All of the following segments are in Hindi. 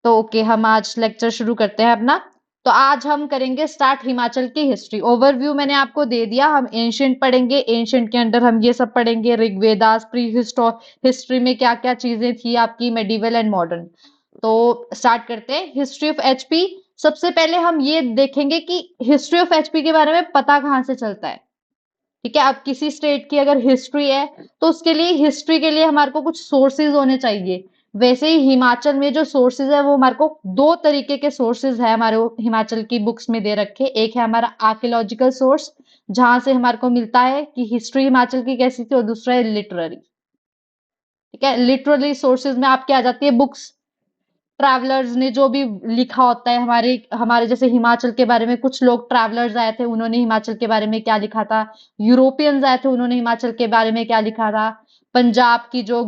तो ओके, हम आज लेक्चर शुरू करते हैं अपना। तो आज हम करेंगे स्टार्ट हिमाचल की हिस्ट्री। ओवरव्यू मैंने आपको दे दिया। हम एंशिएंट पढ़ेंगे, एंशिएंट के अंदर हम ये सब पढ़ेंगे, ऋग्वेदास, प्री हिस्ट्री में क्या क्या चीजें थी आपकी, मेडिवल एंड मॉडर्न। तो स्टार्ट करते हैं हिस्ट्री ऑफ एचपी। सबसे पहले हम ये देखेंगे कि हिस्ट्री ऑफ एचपी के बारे में पता कहाँ से चलता है। ठीक है, अब किसी स्टेट की अगर हिस्ट्री है तो उसके लिए हिस्ट्री के लिए हमारे को कुछ सोर्सेज होने चाहिए। वैसे ही हिमाचल में जो सोर्सेज है वो हमारे को दो तरीके के सोर्सेज है हमारे हिमाचल की बुक्स में दे रखे। एक है हमारा आर्कियोलॉजिकल सोर्स, जहां से हमारे को मिलता है कि हिस्ट्री हिमाचल की कैसी थी, और दूसरा है लिटरेरी। ठीक है, लिटरेरी सोर्सेज में आपके आ जाती है बुक्स, ट्रैवलर्स ने जो भी लिखा होता है। हमारे हमारे जैसे हिमाचल के बारे में कुछ लोग ट्रैवलर्स आए थे, उन्होंने हिमाचल के बारे में क्या लिखा था। यूरोपियंस आए थे, उन्होंने हिमाचल के बारे में क्या लिखा था। पंजाब की जो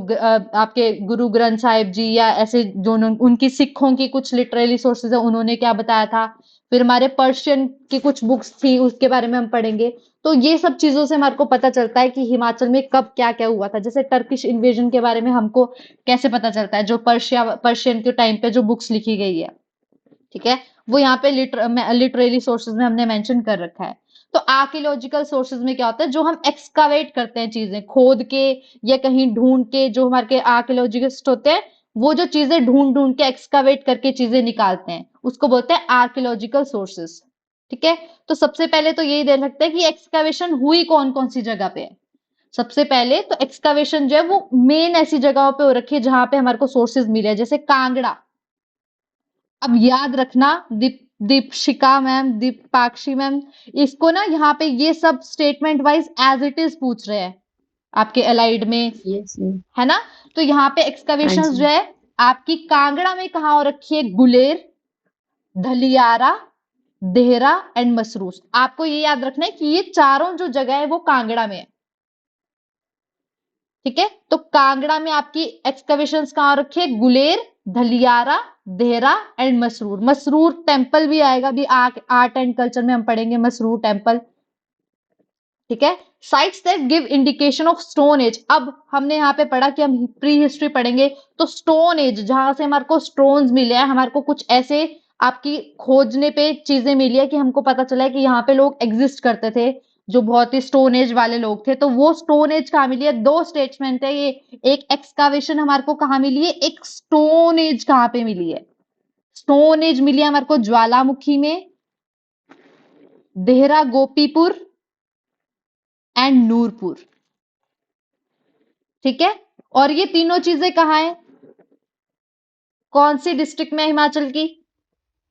आपके गुरु ग्रंथ साहिब जी या ऐसे जो उनकी सिखों की कुछ लिटरेरी सोर्सेज है, उन्होंने क्या बताया था। फिर हमारे पर्शियन की कुछ बुक्स थी, उसके बारे में हम पढ़ेंगे। तो ये सब चीजों से हमारे को पता चलता है कि हिमाचल में कब क्या क्या हुआ था। जैसे टर्किश इन्वेजन के बारे में हमको कैसे पता चलता है, जो पर्शियन के टाइम पे जो बुक्स लिखी गई है। ठीक है, वो यहाँ पे लिटरेरी सोर्सेज में हमने मेंशन कर रखा है। तो आर्कियोलॉजिकल सोर्सेज में क्या होता है, जो हम एक्सकावेट करते हैं, चीजें खोद के या कहीं ढूंढ के, जो हमारे आर्कियोलॉजिस्ट होते हैं वो जो चीजें ढूंढ ढूंढ के एक्सकावेट करके चीजें निकालते हैं, उसको बोलते हैं आर्कियोलॉजिकल सोर्सेज। ठीक है, तो सबसे पहले तो यही दे सकते हैं कि एक्सकावेशन हुई कौन कौन सी जगह पे है। सबसे पहले तो एक्सकावेशन जो है वो मेन ऐसी जगहों पे हो रखी है जहां पे हमारे को सोर्सेज मिले, जैसे कांगड़ा। अब याद रखना, दीपशिका मैम, दीपाक्षी मैम, इसको ना यहाँ पे ये सब statement wise as it is पूछ रहे हैं आपके अलाइड में, यस है ना। तो यहाँ पे हाँ एक्सकवेशंस जी। जो है आपकी कांगड़ा में कहाँ हो रखी है, गुलेर, धलियारा, देहरा एंड मसरूस। आपको ये याद रखना है कि ये चारों जो जगह है वो कांगड़ा में है। ठीक है, तो कांगड़ा में आपकी एक्सकवेशंस कहाँ हो रखी है, गुलेर, धलियारा, देहरा एंड मसरूर। मसरूर टेम्पल भी आएगा, भी आर्ट एंड कल्चर में हम पढ़ेंगे मसरूर टेम्पल। ठीक है, sites that give indication of stone age. अब हमने यहाँ पे पढ़ा कि हम प्री हिस्ट्री पढ़ेंगे, तो स्टोन एज जहां से हमारे को स्टोन्स मिले हैं, हमारे को कुछ ऐसे आपकी खोजने पे चीजें मिली है कि हमको पता चला है कि यहाँ पे लोग एग्जिस्ट करते थे, जो बहुत ही स्टोन एज वाले लोग थे। तो वो स्टोन एज कहाँ मिली है, दो स्टेटमेंट है ये। एक एक्सकावेशन हमारे को कहाँ मिली है, एक स्टोन एज कहाँ पे मिली है। स्टोन एज मिली है हमारे को ज्वालामुखी में, देहरा गोपीपुर एंड नूरपुर। ठीक है, और ये तीनों चीजें कहाँ है, कौन सी डिस्ट्रिक्ट में है हिमाचल की,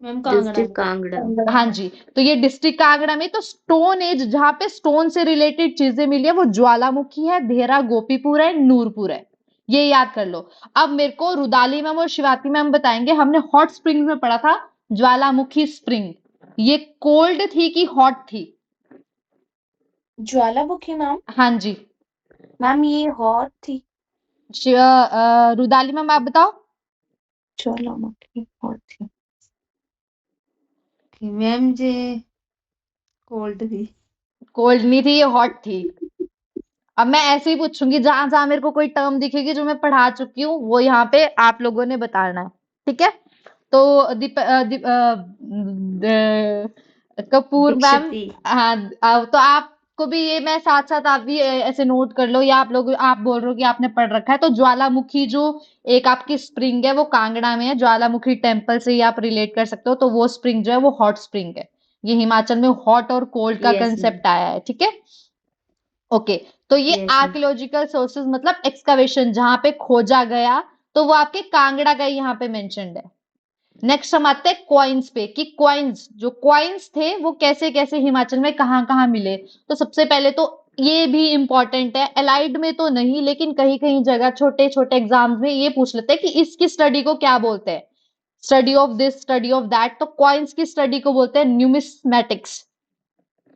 मैम कांगड़ा डिस्ट्रिक्ट में। कांगड़ा। हाँ जी। तो ये डिस्ट्रिक्ट कांगड़ा में, तो स्टोन एज जहां पे स्टोन से रिलेटेड चीजें मिली है वो ज्वालामुखी है, देहरा गोपीपुर है, नूरपुर है। ये याद कर लो। अब मेरे को रुदाली मैम और शिवाती मैम बताएंगे, हमने हॉट स्प्रिंग में पढ़ा था ज्वालामुखी स्प्रिंग, ये कोल्ड थी कि हॉट थी। ज्वालामुखी मैम, हाँ जी। मैम ये हॉट थी। रुदाली मैम आप बताओ। ज्वालामुखी हॉट थी। मैम जे कोल्ड थी। कोल्ड नहीं थी, ये हॉट थी। अब मैं ऐसे ही पूछूंगी, जहां जहां मेरे को कोई टर्म दिखेगी जो मैं पढ़ा चुकी हूँ, वो यहाँ पे आप लोगों ने बताना है। ठीक है, तो कपूर मैम। दीक्षिती। हाँ, तो आपको भी ये मैं साथ साथ आप भी ऐसे नोट कर लो, या आप लोग आप बोल रहे हो कि आपने पढ़ रखा है। तो ज्वालामुखी जो एक आपकी स्प्रिंग है वो कांगड़ा में है, ज्वालामुखी टेम्पल से ही आप रिलेट कर सकते हो। तो वो स्प्रिंग जो है वो हॉट स्प्रिंग है। ये हिमाचल में हॉट और कोल्ड का यस मैम। कंसेप्ट आया है। ठीक है, ओके। तो ये यस मैम। आर्कियोलॉजिकल सोर्सेज मतलब एक्सकवेशन जहां पे खोजा गया, तो वो आपके कांगड़ा का यहाँ पे मेंशन्ड है। नेक्स्ट हम आते हैं क्वाइंस पे, कि क्वाइंस जो क्वाइंस थे वो कैसे कैसे हिमाचल में कहाँ कहाँ मिले। तो सबसे पहले तो ये भी इंपॉर्टेंट है, एलाइड में तो नहीं लेकिन कहीं कहीं जगह छोटे छोटे एग्जाम्स में ये पूछ लेते हैं कि इसकी स्टडी को क्या बोलते हैं, study of this, study of that. तो क्वाइंस की स्टडी को बोलते हैं न्यूमिस्मैटिक्स।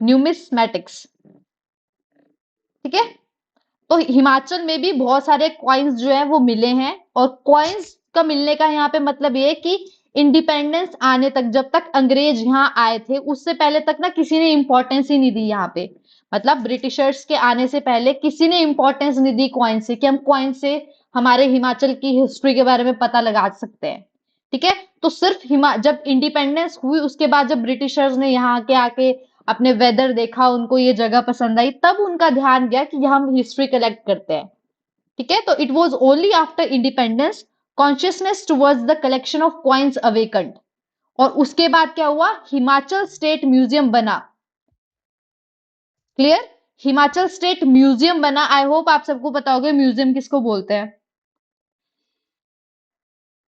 न्यूमिस्मैटिक्स। ठीक है, तो हिमाचल में भी बहुत सारे कॉइन्स जो है वो मिले हैं। और कॉइन्स का मिलने का यहाँ पे मतलब ये है कि इंडिपेंडेंस आने तक, जब तक अंग्रेज यहाँ आए थे उससे पहले तक ना किसी ने इंपॉर्टेंस ही नहीं दी यहाँ पे। मतलब ब्रिटिशर्स के आने से पहले किसी ने इंपॉर्टेंस नहीं दी कॉइन से, कि हम कॉइन से हमारे हिमाचल की हिस्ट्री के बारे में पता लगा सकते हैं। ठीक है। तो सिर्फ जब इंडिपेंडेंस हुई उसके बाद जब ब्रिटिशर्स ने यहाँ के आके अपने वेदर देखा, उनको ये जगह पसंद आई, तब उनका ध्यान गया कि हम हिस्ट्री कलेक्ट करते हैं। ठीक है। तो it was only after independence consciousness towards the collection of coins awakened. और उसके बाद क्या हुआ, हिमाचल स्टेट म्यूजियम बना। क्लियर? हिमाचल स्टेट म्यूजियम बना। आई होप आप सबको पता होगा म्यूजियम किसको बोलते हैं।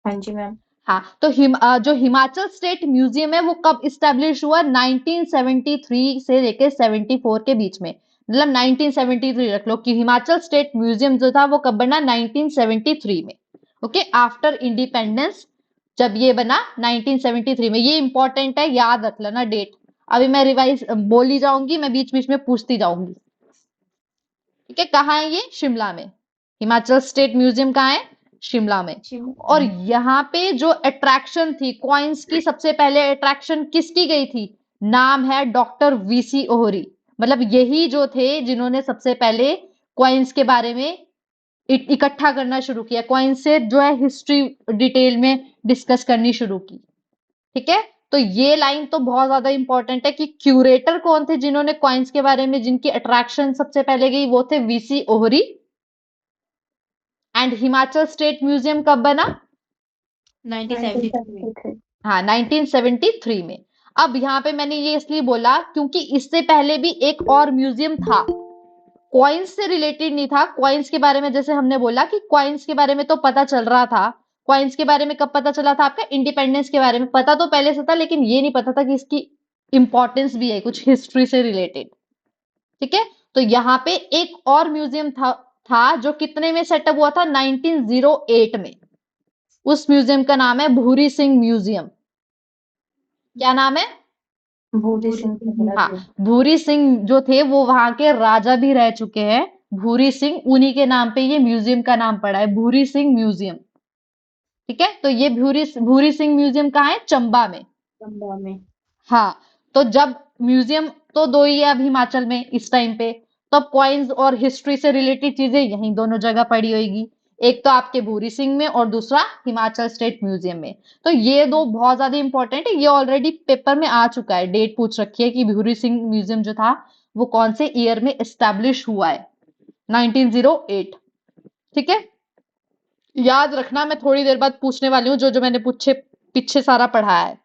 हाँ जी मैम। हाँ, तो जो हिमाचल स्टेट म्यूजियम है वो कब इस्टेब्लिश हुआ, 1973 से लेके 74 के बीच में। मतलब 1973 रख लो कि हिमाचल स्टेट म्यूजियम जो था वो कब बना, 1973 में। ओके, आफ्टर इंडिपेंडेंस जब ये बना 1973 में। ये इंपॉर्टेंट है, याद रख लेना डेट। अभी मैं रिवाइज बोली जाऊंगी, मैं बीच बीच में पूछती जाऊंगी। ठीक है, कहाँ है ये, शिमला में। हिमाचल स्टेट म्यूजियम कहाँ है, शिमला में। और यहाँ पे जो अट्रैक्शन थी कॉइन्स की, सबसे पहले अट्रैक्शन किसकी गई थी, नाम है डॉक्टर वीसी ओहरी। मतलब यही जो थे जिन्होंने सबसे पहले कॉइन्स के बारे में इकट्ठा करना शुरू किया, कॉइन्स से जो है हिस्ट्री डिटेल में डिस्कस करनी शुरू की। ठीक है। तो ये लाइन तो बहुत ज्यादा इंपॉर्टेंट है कि क्यूरेटर कौन थे जिन्होंने कॉइन्स के बारे में, जिनकी अट्रैक्शन सबसे पहले गई, वो थे VC Ohri. And Himachal state museum कब बना, 1973। हाँ 1973 में। अब यहाँ पे मैंने ये इसलिए बोला क्योंकि इससे पहले भी एक और म्यूजियम था, कॉइन्स से रिलेटेड नहीं था। कॉइन्स के बारे में जैसे हमने बोला कि कॉइन्स के बारे में तो पता चल रहा था। कॉइन्स के बारे में कब पता चला था आपका, इंडिपेंडेंस के बारे में पता तो पहले से था, लेकिन ये नहीं पता था कि इसकी इंपॉर्टेंस भी है कुछ हिस्ट्री से रिलेटेड। ठीक है। तो यहाँ पे एक और म्यूजियम था जो कितने में सेटअप हुआ था, 1908 में। उस म्यूजियम का नाम है भूरी सिंह म्यूजियम। क्या नाम है, भूरी सिंह। हाँ, भूरी सिंह जो थे वो वहां के राजा भी रह चुके हैं। भूरी सिंह, उन्हीं के नाम पे ये म्यूजियम का नाम पड़ा है, भूरी सिंह म्यूजियम। ठीक है। तो ये भूरी सिंह म्यूजियम कहाँ है, चंबा में। चंबा में। हाँ, तो जब म्यूजियम तो दो ही है अब हिमाचल में इस टाइम पे, तो अब कॉइन्स और हिस्ट्री से रिलेटेड चीजें यहीं दोनों जगह पड़ी होगी। एक तो आपके भूरी सिंह में और दूसरा हिमाचल स्टेट म्यूजियम में। तो ये दो बहुत ज्यादा इंपॉर्टेंट है। ये ऑलरेडी पेपर में आ चुका है, डेट पूछ रखी है कि भूरी सिंह म्यूजियम जो था वो कौन से ईयर में एस्टेब्लिश हुआ है, 1908। ठीक है, याद रखना, मैं थोड़ी देर बाद पूछने वाली हूँ जो जो मैंने पीछे सारा पढ़ा है।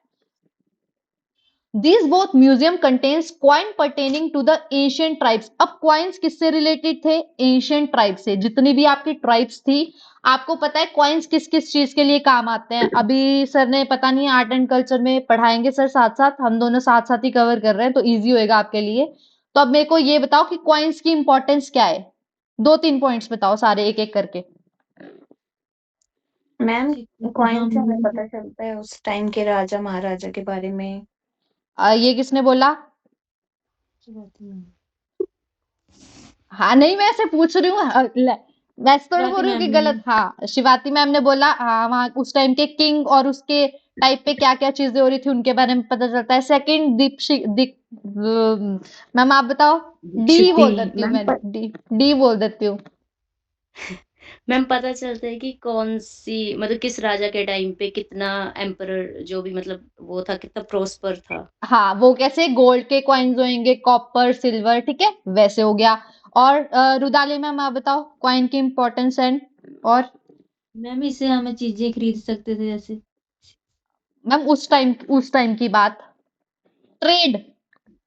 These both museum contains coin pertaining to the ancient tribes। अब coins किससे रिलेटेड थे, ancient tribes से। जितनी भी आपकी ट्राइब्स थी, आपको पता है कॉइन्स किस किस चीज के लिए काम आते हैं। अभी सर ने पता नहीं आर्ट एंड कल्चर में पढ़ाएंगे सर, साथ साथ हम दोनों साथ साथ ही कवर कर रहे हैं तो इजी होएगा आपके लिए। तो अब मेरे को ये बताओ कि कॉइन्स की इंपॉर्टेंस क्या है, 2-3 पॉइंट्स बताओ सारे एक एक करके। मैम कॉइन से हमें पता चलता है उस टाइम के राजा महाराजा के बारे में। ये किसने बोला, हाँ नहीं मैं ऐसे पूछ रही हूँ, मैं ऐसे थोड़ी बोल रही हूँ कि गलत। हाँ, शिवाती मैम ने बोला, हाँ वहाँ उस टाइम के किंग और उसके टाइप पे क्या क्या चीजें हो रही थी उनके बारे में पता चलता है। सेकंड मैम आप बताओ। डी बोल देती हूँ मैं, डी बोल देती हूँ। मैम पता चलता है कि कौन सी मतलब किस राजा के टाइम पे कितना एम्परर जो भी मतलब वो था कितना प्रोस्पर था। हाँ, वो कैसे गोल्ड के कॉइन्स होंगे, कॉपर सिल्वर, ठीक है वैसे हो गया। और रुदाली मैम आप बताओ कॉइन की इंपॉर्टेंस एंड। और मैम इससे हमें चीजें खरीद सकते थे जैसे। मैम उस टाइम की बात, ट्रेड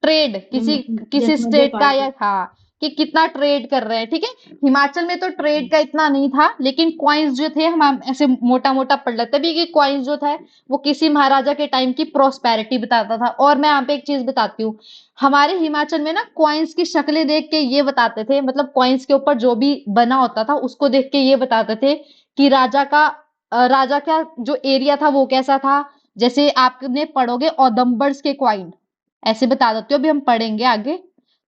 ट्रेड किसी किसी स्टेट का, या हाँ कि कितना ट्रेड कर रहे हैं। ठीक है, हिमाचल में तो ट्रेड का इतना नहीं था, लेकिन कॉइन्स जो थे हम ऐसे मोटा मोटा पढ़ लेते भी कि कॉइन्स जो था वो किसी महाराजा के टाइम की प्रोस्पेरिटी बताता था। और मैं यहाँ पे एक चीज बताती हूँ, हमारे हिमाचल में ना कॉइन्स की शक्लें देख के ये बताते थे, मतलब कॉइन्स के ऊपर जो भी बना होता था उसको देख के ये बताते थे कि राजा का जो एरिया था वो कैसा था। जैसे आपने पढ़ोगे औदम्बर्स के कॉइन, ऐसे बता देती हूँ, अभी हम पढ़ेंगे आगे।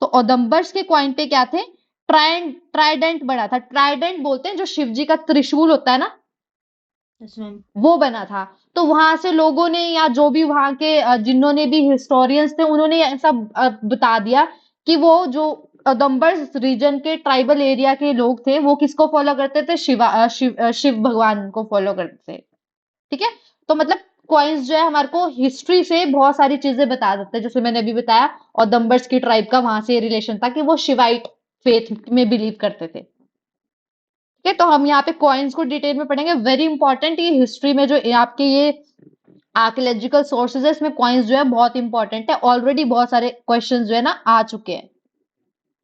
तो औदम्बर्स के कॉइन पे क्या थे, ट्राइडेंट बना था। ट्राइडेंट बोलते हैं जो शिव जी का त्रिशूल होता है ना, वो बना था। तो वहां से लोगों ने या जो भी वहां के जिन्होंने भी हिस्टोरियंस थे उन्होंने ऐसा बता दिया कि वो जो औदम्बर्स रीजन के ट्राइबल एरिया के लोग थे वो किसको फॉलो करते थे, शिव भगवान को फॉलो करते थे। ठीक है, तो मतलब कॉइन्स जो है हमारे को हिस्ट्री से बहुत सारी चीजें बता देते हैं, जैसे मैंने अभी बताया। और दम्बर्स की ट्राइब का वहां से रिलेशन था कि वो शिवाइट फेथ में बिलीव करते थे। ठीक है, तो हम यहाँ पे कॉइन्स को डिटेल में पढ़ेंगे। वेरी इंपॉर्टेंट, ये हिस्ट्री में जो आपके ये आर्कियोलॉजिकल सोर्सेज है, इसमें कॉइन्स जो है बहुत इंपॉर्टेंट है। ऑलरेडी बहुत सारे क्वेश्चन जो है ना आ चुके हैं।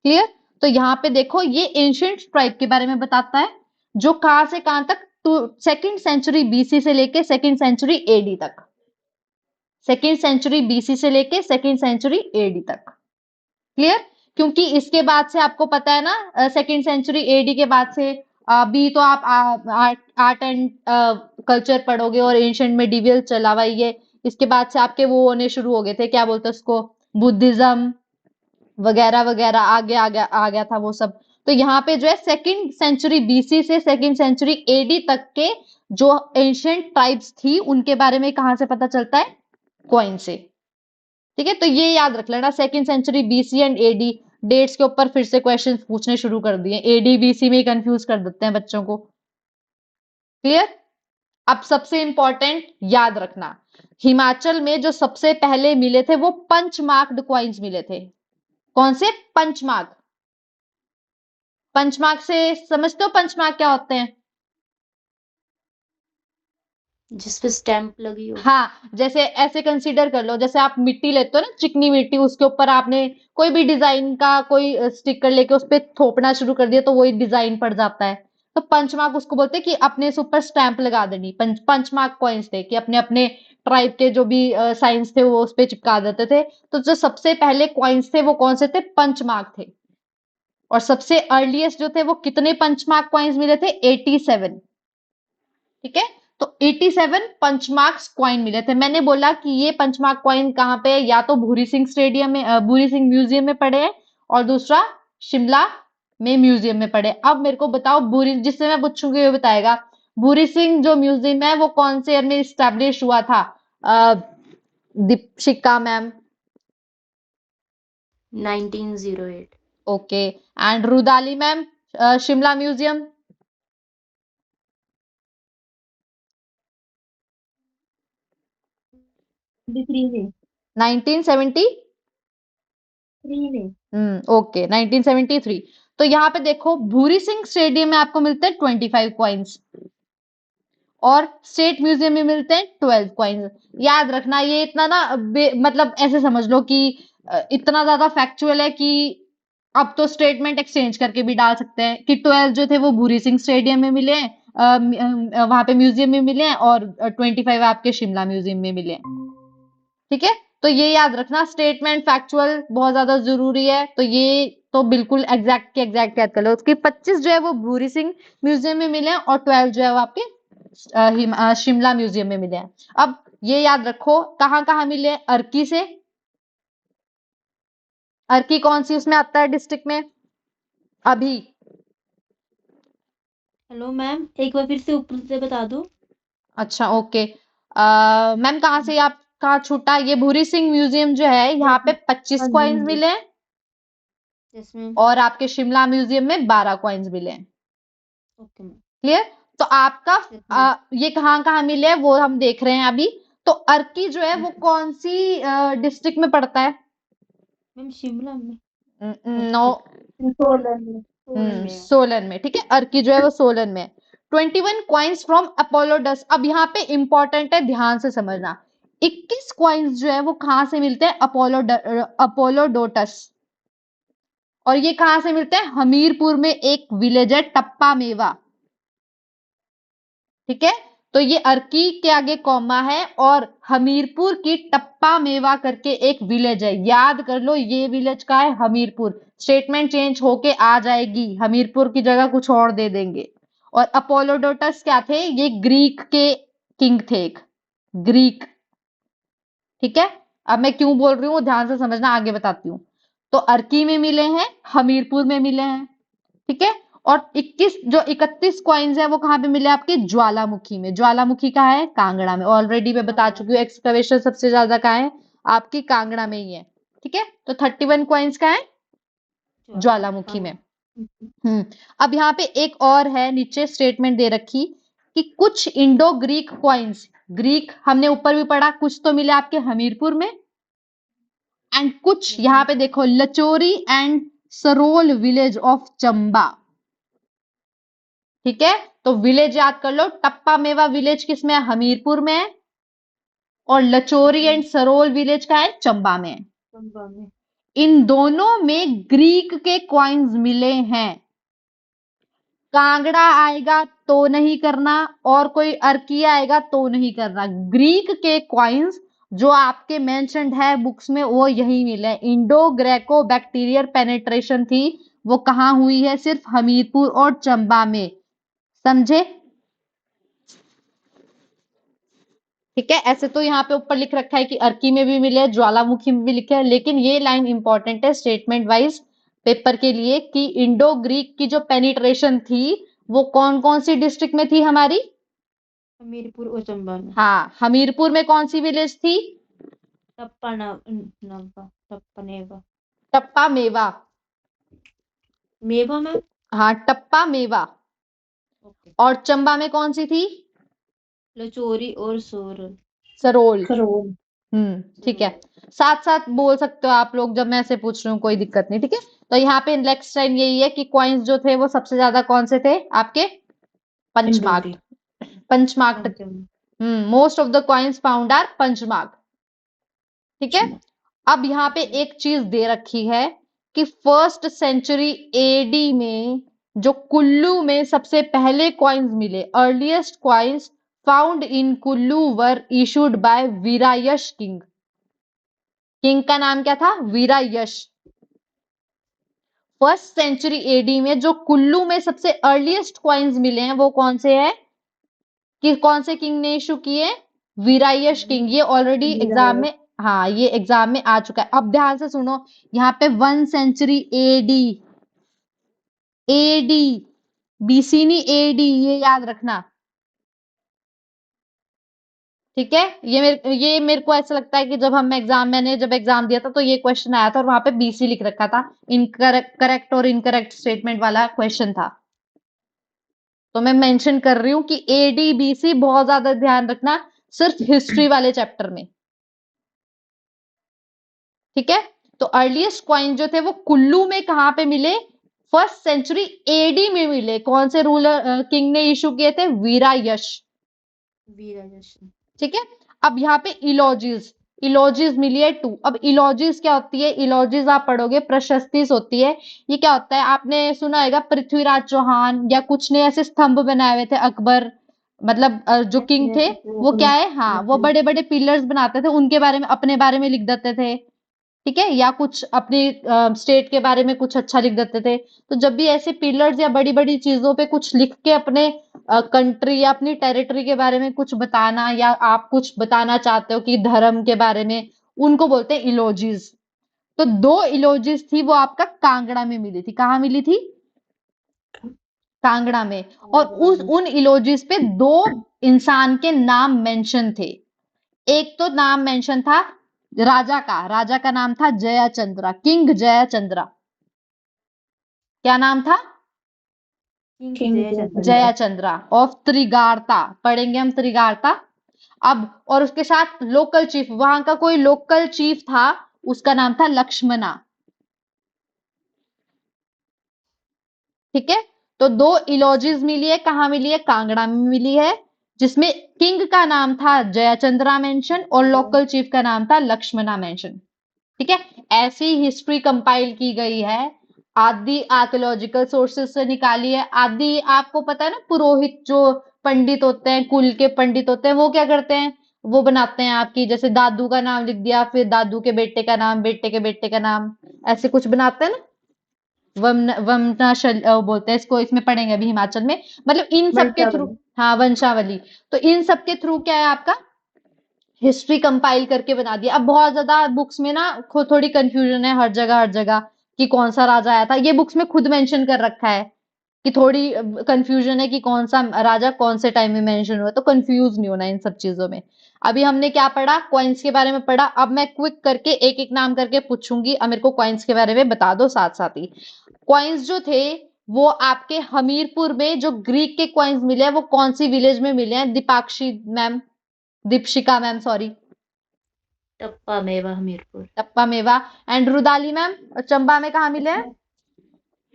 क्लियर? तो यहाँ पे देखो, ये एंशियंट ट्राइब के बारे में बताता है, जो कहां से कहां तक, सेकेंड सेंचुरी बीसी से लेके सेकेंड सेंचुरी एडी तक। सेकेंड सेंचुरी बीसी से लेके सेकेंड सेंचुरी एडी तक। क्लियर? क्योंकि इसके बाद से आपको पता है ना, सेकेंड सेंचुरी एडी के बाद से अभी तो आप आर्ट एंड कल्चर पढ़ोगे और एंशियंट मेडिवल चला हुआ ही है। इसके बाद से आपके वो होने शुरू हो गए थे, क्या बोलते हैं उसको, बुद्धिज्म वगैरह वगैरह, आगे आ गया था वो सब। तो यहाँ पे जो है सेकेंड सेंचुरी बीसी से सेकेंड सेंचुरी एडी तक के जो एंशियंट ट्राइब्स थी, उनके बारे में कहां से पता चलता है? कॉइन से। ठीक है, तो ये याद रख लेना, second century BC and AD. Dates के ऊपर फिर से क्वेश्चन पूछने शुरू कर दिए, एडी बीसी में ही कंफ्यूज कर देते हैं बच्चों को। क्लियर? अब सबसे इंपॉर्टेंट याद रखना, हिमाचल में जो सबसे पहले मिले थे वो पंचमार्क्ड कॉइन्स मिले थे। कौन से? पंचमार्क। पंचमार्क से समझते हो पंचमार्क क्या होते हैं? जिस पे स्टैंप लगी हो। हाँ, जैसे ऐसे कंसीडर कर लो, जैसे आप मिट्टी लेते हो ना, चिकनी मिट्टी, उसके ऊपर आपने कोई भी डिजाइन का कोई स्टिकर लेके उस पे थोपना शुरू कर दिया तो वही डिजाइन पड़ जाता है। तो पंचमार्क उसको बोलते हैं कि अपने से ऊपर स्टैंप लगा देनी। पंचमार्क कॉइन्स थे कि अपने अपने ट्राइब के जो भी साइंस थे वो उस पे चिपका देते थे। तो जो सबसे पहले कॉइन्स थे वो कौन से थे? पंचमार्क थे। और सबसे अर्लीस्ट जो थे वो कितने पंचमार्क कॉइन्स मिले थे? 87। ठीक है, तो 87 पंचमार्क कॉइन मिले थे। मैंने बोला कि ये पंचमार्क कॉइन कहाँ पे है, या तो भूरी सिंह स्टेडियम में, भूरी सिंह म्यूजियम में पड़े हैं, और दूसरा शिमला में म्यूजियम में पड़े। अब मेरे को बताओ, भूरी, जिससे मैं पूछूंगी वो बताएगा, भूरी सिंह जो म्यूजियम है वो कौन से ईयर में स्टैब्लिश हुआ था? Deepika ma'am. 1908। Okay, and rudali ma'am, Shimla museum. 23 में 1970। 3 में ओके, 1973। तो यहाँ पे देखो, भूरी सिंह स्टेडियम में आपको मिलते हैं 25 कॉइन्स, और स्टेट म्यूजियम में मिलते हैं 12 कॉइन्स। याद रखना, ये इतना ना मतलब ऐसे समझ लो कि इतना ज्यादा फैक्चुअल है कि अब तो स्टेटमेंट एक्सचेंज करके भी डाल सकते हैं कि 12 जो थे वो भूरी सिंह स्टेडियम में मिले हैं, वहां पे म्यूजियम में मिले हैं, और 25 आपके शिमला म्यूजियम में मिले हैं। ठीक है, तो ये याद रखना, स्टेटमेंट फैक्चुअल बहुत ज्यादा जरूरी है। तो ये तो बिल्कुल एग्जैक्ट के एग्जैक्ट याद कर लो। उसके 25 जो है वो भूरी सिंह म्यूजियम में मिले हैं, और 12 जो है वो आपके शिमला म्यूजियम में मिले हैं। अब ये याद रखो, कहाँ कहाँ मिले हैं? अर्की से। अर्की कौन सी उसमें आता है डिस्ट्रिक्ट में? अभी। हेलो मैम, एक बार फिर से ऊपर से बता दो। अच्छा, ओके। मैम कहाँ से आप कहाँ छूटा? ये भूरी सिंह म्यूजियम जो है, यहाँ पे 25 हाँ जी, कॉइन्स हाँ जी। मिले हैं, यस मैम। और आपके शिमला म्यूजियम में 12 कॉइन्स मिले हैं। Okay ma'am. क्लियर? तो आपका यस मैम। ये कहाँ कहाँ मिले हैं वो हम देख रहे हैं अभी। तो अर्की जो है वो कौन सी डिस्ट्रिक्ट में पड़ता है? मैम शिमला में। नो, सोलन में। सोलन में है। सोलन में। ठीक है, अर्की जो है वो सोलन में है। 21 कॉइन्स फ्रॉम अपोलोडस। अब यहाँ पे इंपॉर्टेंट है, ध्यान से समझना। 21 कॉइन्स जो है वो कहाँ से मिलते हैं? अपोलोडोटस। और ये कहाँ से मिलते हैं? हमीरपुर में एक विलेज है टप्पा मेवा। ठीक है, तो ये अर्की के आगे कॉमा है, और हमीरपुर की टप्पा मेवा करके एक विलेज है। याद कर लो, ये विलेज का है हमीरपुर। स्टेटमेंट चेंज होके आ जाएगी, हमीरपुर की जगह कुछ और दे देंगे। और अपोलोडोटस क्या थे? ये ग्रीक के किंग थे, एक ग्रीक। ठीक है, अब मैं क्यों बोल रही हूँ ध्यान से समझना, आगे बताती हूँ। तो अर्की में मिले हैं, हमीरपुर में मिले हैं। ठीक है, और 31 कॉइन्स है वो कहाँ पे मिले? आपके ज्वालामुखी में। ज्वालामुखी कहाँ है? कांगड़ा में। ऑलरेडी मैं बता चुकी हूँ, एक्सकवेशन सबसे ज्यादा कहाँ है? आपकी कांगड़ा में ही है। ठीक है, तो 31 कॉइन्स कहाँ है? ज्वालामुखी में। अब यहाँ पे एक और है, नीचे स्टेटमेंट दे रखी कि कुछ इंडो ग्रीक कॉइन्स ग्रीक हमने ऊपर भी पढ़ा, कुछ तो मिले आपके हमीरपुर में, एंड कुछ यहाँ पे देखो Lachori and Sarol village of Chamba. ठीक है, तो विलेज याद कर लो, टप्पा मेवा विलेज किसमें है? हमीरपुर में है, और लचोरी एंड सरोल विलेज का है? चंबा में है। चंबा में। इन दोनों में ग्रीक के कॉइन्स मिले हैं। कांगड़ा आएगा तो नहीं करना, और कोई अर्की आएगा तो नहीं करना। ग्रीक के कॉइन्स जो आपके मेंशन्ड है बुक्स में वो यही मिले। इंडो ग्रेको बैक्टीरियल पेनेट्रेशन थी, वो कहाँ हुई है? सिर्फ हमीरपुर और चंबा में। समझे? ठीक है, ऐसे तो यहाँ पे ऊपर लिख रखा है कि अर्की में भी मिले, ज्वालामुखी में भी लिखे है, लेकिन ये लाइन इंपॉर्टेंट है स्टेटमेंट वाइज पेपर के लिए कि इंडो ग्रीक की जो पेनिट्रेशन थी वो कौन कौन सी डिस्ट्रिक्ट में थी हमारी? हमीरपुर और चंबा में। हाँ, हमीरपुर में कौन सी विलेज थी? टप्पा नवा टप्पा नेवा टप्पा मेवा। मेवा मैम। हाँ, टप्पा मेवा। ओके। और चंबा में कौन सी थी? लचोरी और सोरल। सरोल। करोल। ठीक है, साथ साथ बोल सकते हो आप लोग, जब मैं ऐसे पूछ रही हूँ कोई दिक्कत नहीं। ठीक है, तो यहाँ पे नेक्स्ट टाइम यही है कि कॉइन्स जो थे वो सबसे ज्यादा कौन से थे आपके? पंचमार्क। पंचमार्क। पंचम। Most of the coins found are punchmark. ठीक है, अब यहाँ पे एक चीज दे रखी है कि 1st सेंचुरी एडी में जो कुल्लू में सबसे पहले कॉइन्स मिले, earliest coins found in Kullu were issued by Virayasha king. King का नाम क्या था? वीरायश। 1st सेंचुरी एडी में जो कुल्लू में सबसे अर्लीस्ट कॉइन्स मिले हैं वो कौन से हैं? कि कौन से किंग ने इशू किए? वीरायश किंग। ये ऑलरेडी एग्जाम में, हाँ ये एग्जाम में आ चुका है। अब ध्यान से सुनो, यहाँ पे 1 सेंचुरी एडी, एडी बीसी नहीं, एडी, ये याद रखना। ठीक है, ये मेरे को ऐसा लगता है कि जब मैंने जब एग्जाम दिया था तो ये क्वेश्चन आया था और वहां पे बीसी लिख रखा था। करेक्ट और इनकरेक्ट स्टेटमेंट वाला क्वेश्चन था, तो मैं मेंशन कर रही हूँ कि एडी बीसी बहुत ज्यादा ध्यान रखना, सिर्फ हिस्ट्री वाले चैप्टर में। ठीक है, तो अर्लीस्ट कॉइन जो थे वो कुल्लू में कहां पे मिले? 1st सेंचुरी एडी में मिले। कौन से रूलर किंग ने इशू किए थे? वीरायश। ठीक है, अब यहाँ पे इलॉजीज मिली है 2। अब इलॉजीज क्या होती है? इलॉजीज आप पढ़ोगे, प्रशस्तिस होती है। ये क्या होता है? आपने सुना होगा पृथ्वीराज चौहान या कुछ ने ऐसे स्तंभ बनाए हुए थे, अकबर मतलब जो किंग थे वो क्या है, हाँ वो बड़े बड़े पिलर्स बनाते थे, उनके बारे में, अपने बारे में लिख देते थे। ठीक है, या कुछ अपनी स्टेट के बारे में कुछ अच्छा लिख देते थे। तो जब भी ऐसे पिलर्स या बड़ी बड़ी चीजों पे कुछ लिख के अपने कंट्री या अपनी टेरिटरी के बारे में कुछ बताना, या आप कुछ बताना चाहते हो कि धर्म के बारे में, उनको बोलते हैं इलॉजीज। तो 2 इलॉजीज थी, वो आपका कांगड़ा में मिली थी। कहाँ मिली थी? कांगड़ा में। और उन इलॉजीज पे 2 इंसान के नाम मेंशन थे। एक तो नाम मेंशन था राजा का नाम था जयाचंद्रा, किंग जयाचंद्रा। क्या नाम था? जयाचंद्रा ऑफ त्रिगार्ता। पढ़ेंगे हम त्रिगार्ता अब। और उसके साथ लोकल चीफ, वहां का कोई लोकल चीफ था, उसका नाम था लक्ष्मणा। ठीक है, तो 2 इलॉजीज मिली है। कहां मिली है? कांगड़ा में मिली है, जिसमें किंग का नाम था जयाचंद्रा मेंशन और लोकल चीफ का नाम था लक्ष्मणा मेंशन। ठीक है, ऐसी हिस्ट्री कंपाइल की गई है, आदि आर्कियोलॉजिकल सोर्सेस से निकाली है। आदि आपको पता है ना, पुरोहित जो पंडित होते हैं, कुल के पंडित होते हैं, वो क्या करते हैं? वो बनाते हैं आपकी, जैसे दादू का नाम लिख दिया, फिर दादू के बेटे का नाम, बेटे के बेटे का नाम, ऐसे कुछ बनाते हैं ना, वमनाशल बोलते हैं इसको। इसमें पढ़ेंगे अभी हिमाचल में, मतलब इन सब के थ्रू, हाँ वंशावली। तो इन सब के थ्रू क्या है आपका, हिस्ट्री कंपाइल करके बना दिया। अब बहुत ज्यादा बुक्स में ना थोड़ी कंफ्यूजन है हर जगह कि कौन सा राजा आया था। ये बुक्स में खुद मेंशन कर रखा है कि थोड़ी कंफ्यूजन है कि कौन सा राजा कौन से टाइम में मेंशन हुआ, तो कंफ्यूज नहीं होना इन सब चीजों में। अभी हमने क्या पढ़ा? कॉइन्स के बारे में पढ़ा। अब मैं क्विक करके एक एक नाम करके पूछूंगी, अब मेरे को कॉइन्स के बारे में बता दो साथ साथ ही। कॉइन्स जो थे वो आपके हमीरपुर में जो ग्रीक के कॉइन्स मिले हैं वो कौन सी विलेज में मिले हैं? Deepakshi ma'am, Deepshikha ma'am, sorry, Tappa Mewa Hamirpur. टप्पा मेवा। एंड रुदाली मैम, चंबा में कहाँ मिले हैं?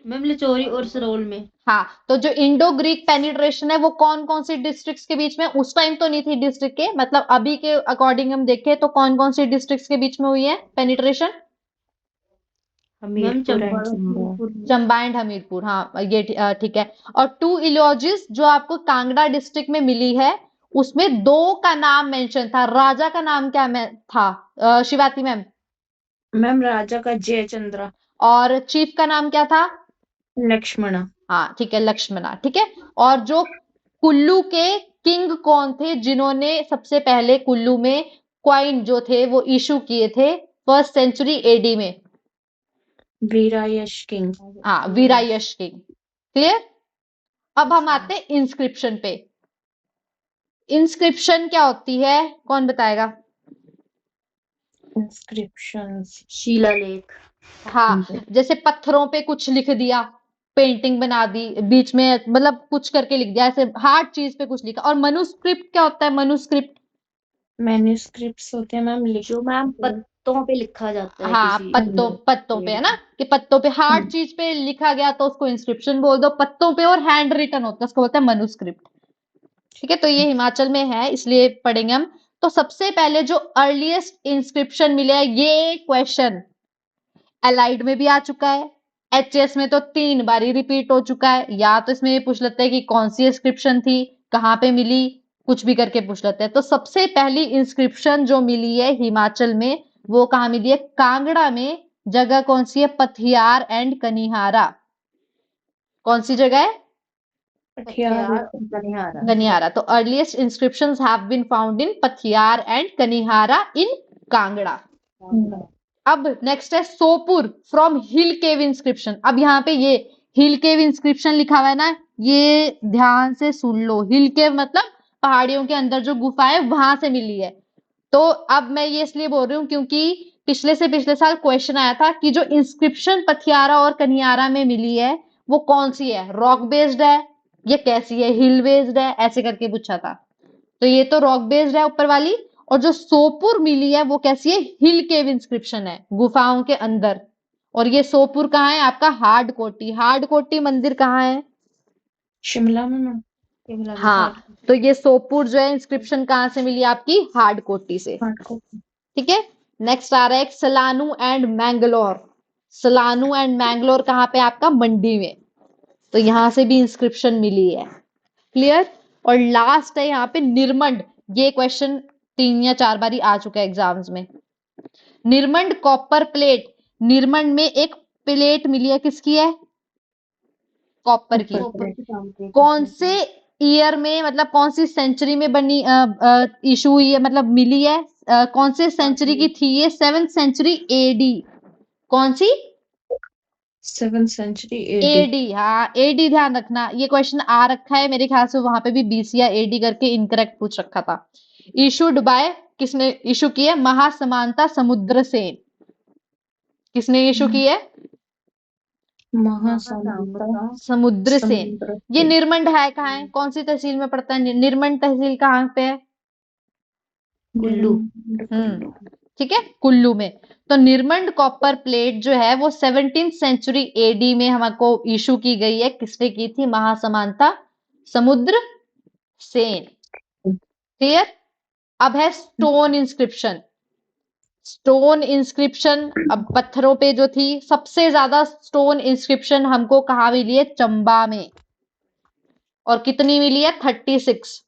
मैम लचोरी और सरोल में। हाँ, तो जो इंडो ग्रीक पेनिट्रेशन है वो कौन कौन सी डिस्ट्रिक्ट्स के बीच में, उस टाइम तो नहीं थी डिस्ट्रिक्ट के, मतलब अभी के अकॉर्डिंग हम देखें तो कौन कौन सी डिस्ट्रिक्ट्स के बीच में हुई है penetration? Ma'am Hamirpur Chamba and और चंबा। हमीरपुर में। चंबा एंड हमीरपुर, हाँ ये ठीक है। और टू इलॉजिस जो आपको कांगड़ा डिस्ट्रिक्ट में मिली है, उसमें दो का नाम मेंशन था, राजा का नाम क्या था? शिवाती मैम। मैम राजा का जयचंद्रा। और चीफ का नाम क्या था? लक्ष्मणा। हाँ ठीक है, लक्ष्मणा, ठीक है। और जो कुल्लू के किंग कौन थे जिन्होंने सबसे पहले कुल्लू में क्वाइन जो थे वो इशू किए थे 1st सेंचुरी एडी में? वीरायश किंग। हाँ, वीरायश किंग। क्लियर? अब हम आते हैं इंस्क्रिप्शन पे। इंस्क्रिप्शन क्या होती है, कौन बताएगा? इंस्क्रिप्शंस। शिलालेख। हाँ, जैसे पत्थरों पे कुछ लिख दिया, पेंटिंग बना दी, बीच में मतलब कुछ करके लिख दिया, ऐसे हार्ड चीज पे कुछ लिखा। और मनुस्क्रिप्ट क्या होता है? मनुस्क्रिप्ट मैन्युस्क्रिप्ट्स होते हैं मैम, जो मैम पत्तों पे लिखा जाता है हाँ, किसी पत्तों पे है ना, कि पत्तों पे हार्ड चीज पे लिखा गया तो उसको इंस्क्रिप्शन बोल दो, पत्तों पे और हैंड रिटन होता है उसको बोलते हैं मनुस्क्रिप्ट। ठीक है, तो ये हिमाचल में है इसलिए पढ़ेंगे हम। तो सबसे पहले जो अर्लीस्ट इंस्क्रिप्शन मिले है, ये क्वेश्चन एलाइड में भी आ चुका है, एचएस में तो 3 बार रिपीट हो चुका है। या तो इसमें ये पूछ लेते हैं कि कौन सी इंस्क्रिप्शन थी, कहाँ पे मिली, कुछ भी करके पूछ लेते हैं। तो सबसे पहली इंस्क्रिप्शन जो मिली है हिमाचल में वो कहाँ मिली है? कांगड़ा में। जगह कौन सी है? पथियार एंड कनिहारा। कौन सी जगह है? पठियार। कनिहारा। तो earliest inscriptions have been found in Pathiyar and Kanihara in Kangra. अब नेक्स्ट है Sopur from hill cave inscription. अब यहाँ पे ये हिल केव इंस्क्रिप्शन लिखा हुआ है ना, ये ध्यान से सुन लो। हिल केव मतलब पहाड़ियों के अंदर जो गुफा है वहां से मिली है। तो अब मैं ये इसलिए बोल रही हूँ क्योंकि पिछले साल क्वेश्चन आया था कि जो इंस्क्रिप्शन पथियारा और कनियारा में मिली है वो कौन सी है, रॉक बेस्ड है या कैसी है, हिल बेस्ड है, ऐसे करके पूछा था। तो ये तो रॉक बेस्ड है ऊपर वाली। और जो सोपुर मिली है वो कैसी है? हिल केव इंस्क्रिप्शन है, गुफाओं के अंदर। और ये सोपुर कहाँ है आपका? हार्ड कोटी। हार्ड कोटी मंदिर कहाँ है? शिमला में मैम। शिमला में हाँ, तो ये सोपुर जो है इंस्क्रिप्शन कहाँ से मिली आपकी? हार्ड कोटी से। ठीक है, नेक्स्ट आ रहा है सलानू एंड मैंगलोर। सलानू एंड मैंगलोर कहाँ पे आपका? मंडी में। तो यहां से भी इंस्क्रिप्शन मिली है। क्लियर? और लास्ट है यहाँ पे निर्मंड। ये क्वेश्चन 3 या 4 बारी आ चुका है एग्जाम्स में। Nirmand copper plate. निर्मंड में एक प्लेट मिली है, किसकी है? कॉपर की। कौन से ईयर में, मतलब कौन सी सेंचुरी में बनी, इशू हुई है, मतलब मिली है? कौन से सेंचुरी की थी ये? 7th century AD. कौन सी? 7th century AD. हाँ, एडी ध्यान रखना, ये क्वेश्चन आ रखा है मेरे ख्याल से, वहां पे भी बीसी या एडी करके इनकरेक्ट पूछ रखा था। इशूड बाय, किसने इशू की है? महासमानता समुद्र सेन। किसने इशू की है? महासमानता समुद्र सेन। ये निर्मंड है कहाँ है, कौन सी तहसील में पड़ता है? निर्मंड तहसील कहाँ पे है? कुल्लू। ठीक है, कुल्लू में। तो निर्मंड कॉपर प्लेट जो है वो 17th सेंचुरी एडी में हमको इशू की गई है। किसने की थी? महासमानता समुद्र सेन। क्लियर? अब है स्टोन इंस्क्रिप्शन। स्टोन इंस्क्रिप्शन, अब पत्थरों पे जो थी, सबसे ज्यादा स्टोन इंस्क्रिप्शन हमको कहाँ मिली है? चंबा में। और कितनी मिली है? 36।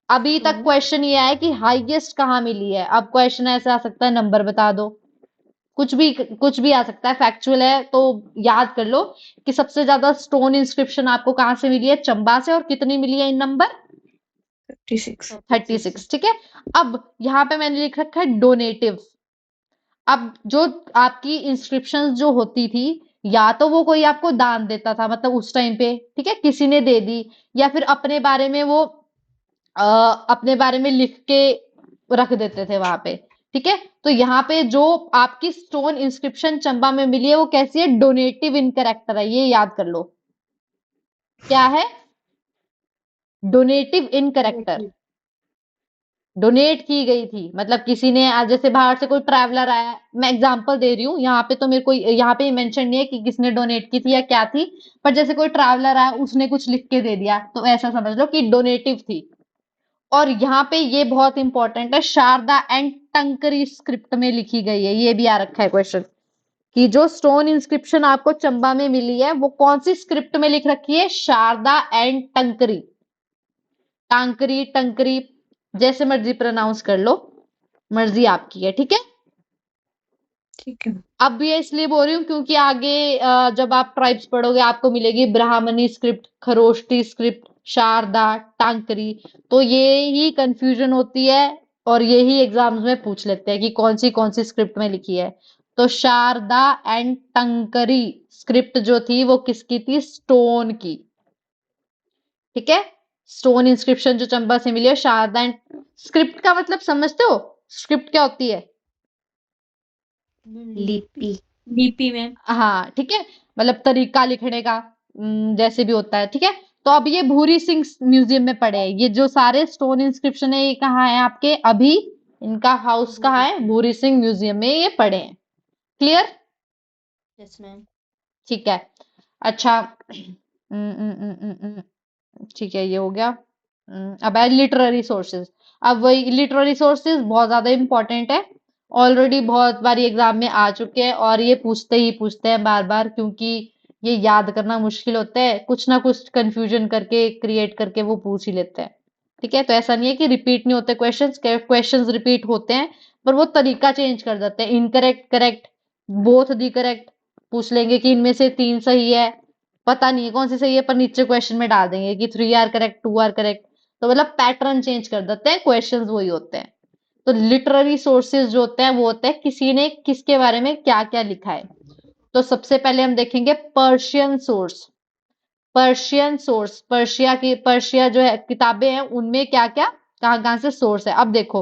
अभी तक क्वेश्चन ये है कि हाईएस्ट कहाँ मिली है। अब क्वेश्चन ऐसे आ सकता है, नंबर बता दो, कुछ भी आ सकता है, फैक्चुअल है तो याद कर लो कि सबसे ज्यादा स्टोन इंस्क्रिप्शन आपको कहां से मिली है? चंबा से। और कितनी मिली है इन नंबर? 36। ठीक है, अब यहां पे मैंने लिख रखा है डोनेटिव। अब जो आपकी इंस्क्रिप्शन जो होती थी, या तो वो कोई आपको दान देता था, मतलब उस टाइम पे, ठीक है, किसी ने दे दी, या फिर अपने बारे में वो अपने बारे में लिख के रख देते थे वहां पे। ठीक है, तो यहाँ पे जो आपकी स्टोन इंस्क्रिप्शन चंबा में मिली है वो कैसी है? डोनेटिव इन कैरेक्टर है, ये याद कर लो। क्या है? डोनेटिव इन कैरेक्टर। डोनेट की गई थी, मतलब किसी ने आज जैसे बाहर से कोई ट्रैवलर आया, मैं एग्जांपल दे रही हूँ, यहाँ पे तो मेरे को यहाँ पे मेंशन नहीं है कि किसने डोनेट की थी या क्या थी, पर जैसे कोई ट्रैवलर आया उसने कुछ लिख के दे दिया तो ऐसा समझ लो कि डोनेटिव थी। और यहाँ पे ये बहुत इंपॉर्टेंट है, शारदा एंड टंकरी स्क्रिप्ट में लिखी गई है, ये भी आ रखा है क्वेश्चन कि जो स्टोन इंस्क्रिप्शन आपको चंबा में मिली है वो कौन सी स्क्रिप्ट में लिख रखी है, शारदा एंड टंकरी, टांकरी टंकरी जैसे मर्जी प्रोनाउंस कर लो, मर्जी आपकी है, ठीक है। ठीक है। अब ये इसलिए बोल रही हूँ क्योंकि आगे जब आप ट्राइब्स पढ़ोगे आपको मिलेगी ब्राह्मणी स्क्रिप्ट, खरोष्टी स्क्रिप्ट, शारदा, टांकरी, तो ये ही कंफ्यूजन होती है और यही एग्जाम्स में पूछ लेते हैं कि कौन सी स्क्रिप्ट में लिखी है। तो शारदा एंड टंकरी स्क्रिप्ट जो थी वो किसकी थी, स्टोन की, ठीक है। स्टोन इंस्क्रिप्शन जो चंबा से मिली है, शारदा एंड, स्क्रिप्ट का मतलब समझते हो, स्क्रिप्ट क्या होती है? लिपि। लिपि मैम। हाँ ठीक है, मतलब तरीका लिखने का, जैसे भी होता है, ठीक है। तो अब ये भूरी सिंह म्यूजियम में पड़े हैं, ये जो सारे स्टोन इंस्क्रिप्शन है ये कहाँ है आपके, अभी इनका हाउस कहाँ है, भूरी सिंह म्यूजियम में ये पड़े हैं। क्लियर? Yes ma'am. ठीक है। अच्छा, ठीक है, ये हो गया। अब है लिटरेरी सोर्सेज। अब वही लिटरेरी सोर्सेज बहुत ज्यादा इंपॉर्टेंट है, ऑलरेडी बहुत बारी एग्जाम में आ चुके हैं और ये पूछते हैं बार बार, क्योंकि ये याद करना मुश्किल होता है, कुछ ना कुछ कंफ्यूजन करके क्रिएट करके वो पूछ ही लेते हैं, ठीक है। तो ऐसा नहीं है कि रिपीट नहीं होते क्वेश्चंस रिपीट होते हैं, पर वो तरीका चेंज कर देते हैं, incorrect correct, both the correct पूछ लेंगे कि इनमें से 3 सही है, पता नहीं है कौन सी सही है, पर नीचे क्वेश्चन में डाल देंगे कि 3 आर करेक्ट, 2 आर करेक्ट, तो मतलब पैटर्न चेंज कर देते हैं, क्वेश्चंस वही होते हैं। तो लिटरेरी सोर्सेज जो होते हैं वो होते हैं किसी ने किसके बारे में क्या क्या लिखा है। तो सबसे पहले हम देखेंगे पर्शियन सोर्स। पर्शिया जो है किताबें हैं उनमें क्या क्या कहाँ कहाँ से सोर्स है। अब देखो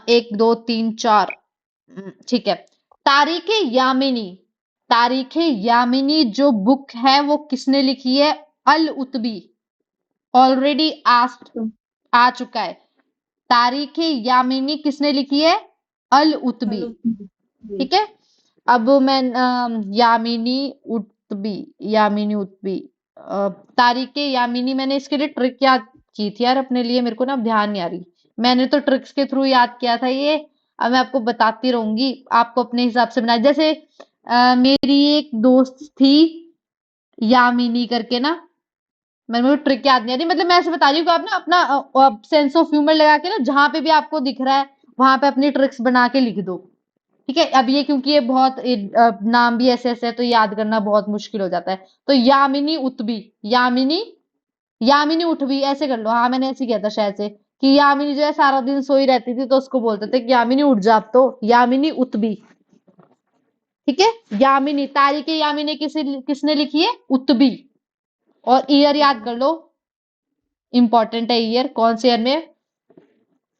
1 2 3 4, ठीक है। तारीखे यामिनी जो बुक है वो किसने लिखी है, अल उतबी, ऑलरेडी आस्क्ड आ चुका है। तारीखे यामिनी किसने लिखी है, अल उतबी, ठीक है। अब मैं यामिनी उतबी तारीखे यामिनी, मैंने इसके लिए ट्रिक याद की थी यार अपने लिए, मेरे को ना अब ध्यान नहीं आ रही, मैंने तो ट्रिक्स के थ्रू याद किया था ये। अब मैं आपको बताती रहूंगी, आपको अपने हिसाब से बनाए, जैसे मेरी एक दोस्त थी यामिनी करके ना, मेरे को ट्रिक याद नहीं आ रही, मतलब मैं ऐसे बता रही हूँ कि आप ना अपना सेंस ऑफ ह्यूमर लगा के ना जहां पे भी आपको दिख रहा है वहां पे अपनी ट्रिक्स बना के लिख दो, ठीक है। अब ये क्योंकि ये बहुत नाम भी ऐसे ऐसे है तो याद करना बहुत मुश्किल हो जाता है। तो यामिनी उतबी, यामिनी उठबी ऐसे कर लो, हाँ मैंने ऐसे किया था शायद से, कि यामिनी जो है सारा दिन सोई रहती थी तो उसको बोलते थे कि यामिनी उठ जा, अब तो यामिनी उतबी, ठीक है। यामिनी, तारीख यामिनी किसने लिखी है, उतबी। और ईयर याद कर लो, इंपॉर्टेंट है ईयर, कौन से ईयर में,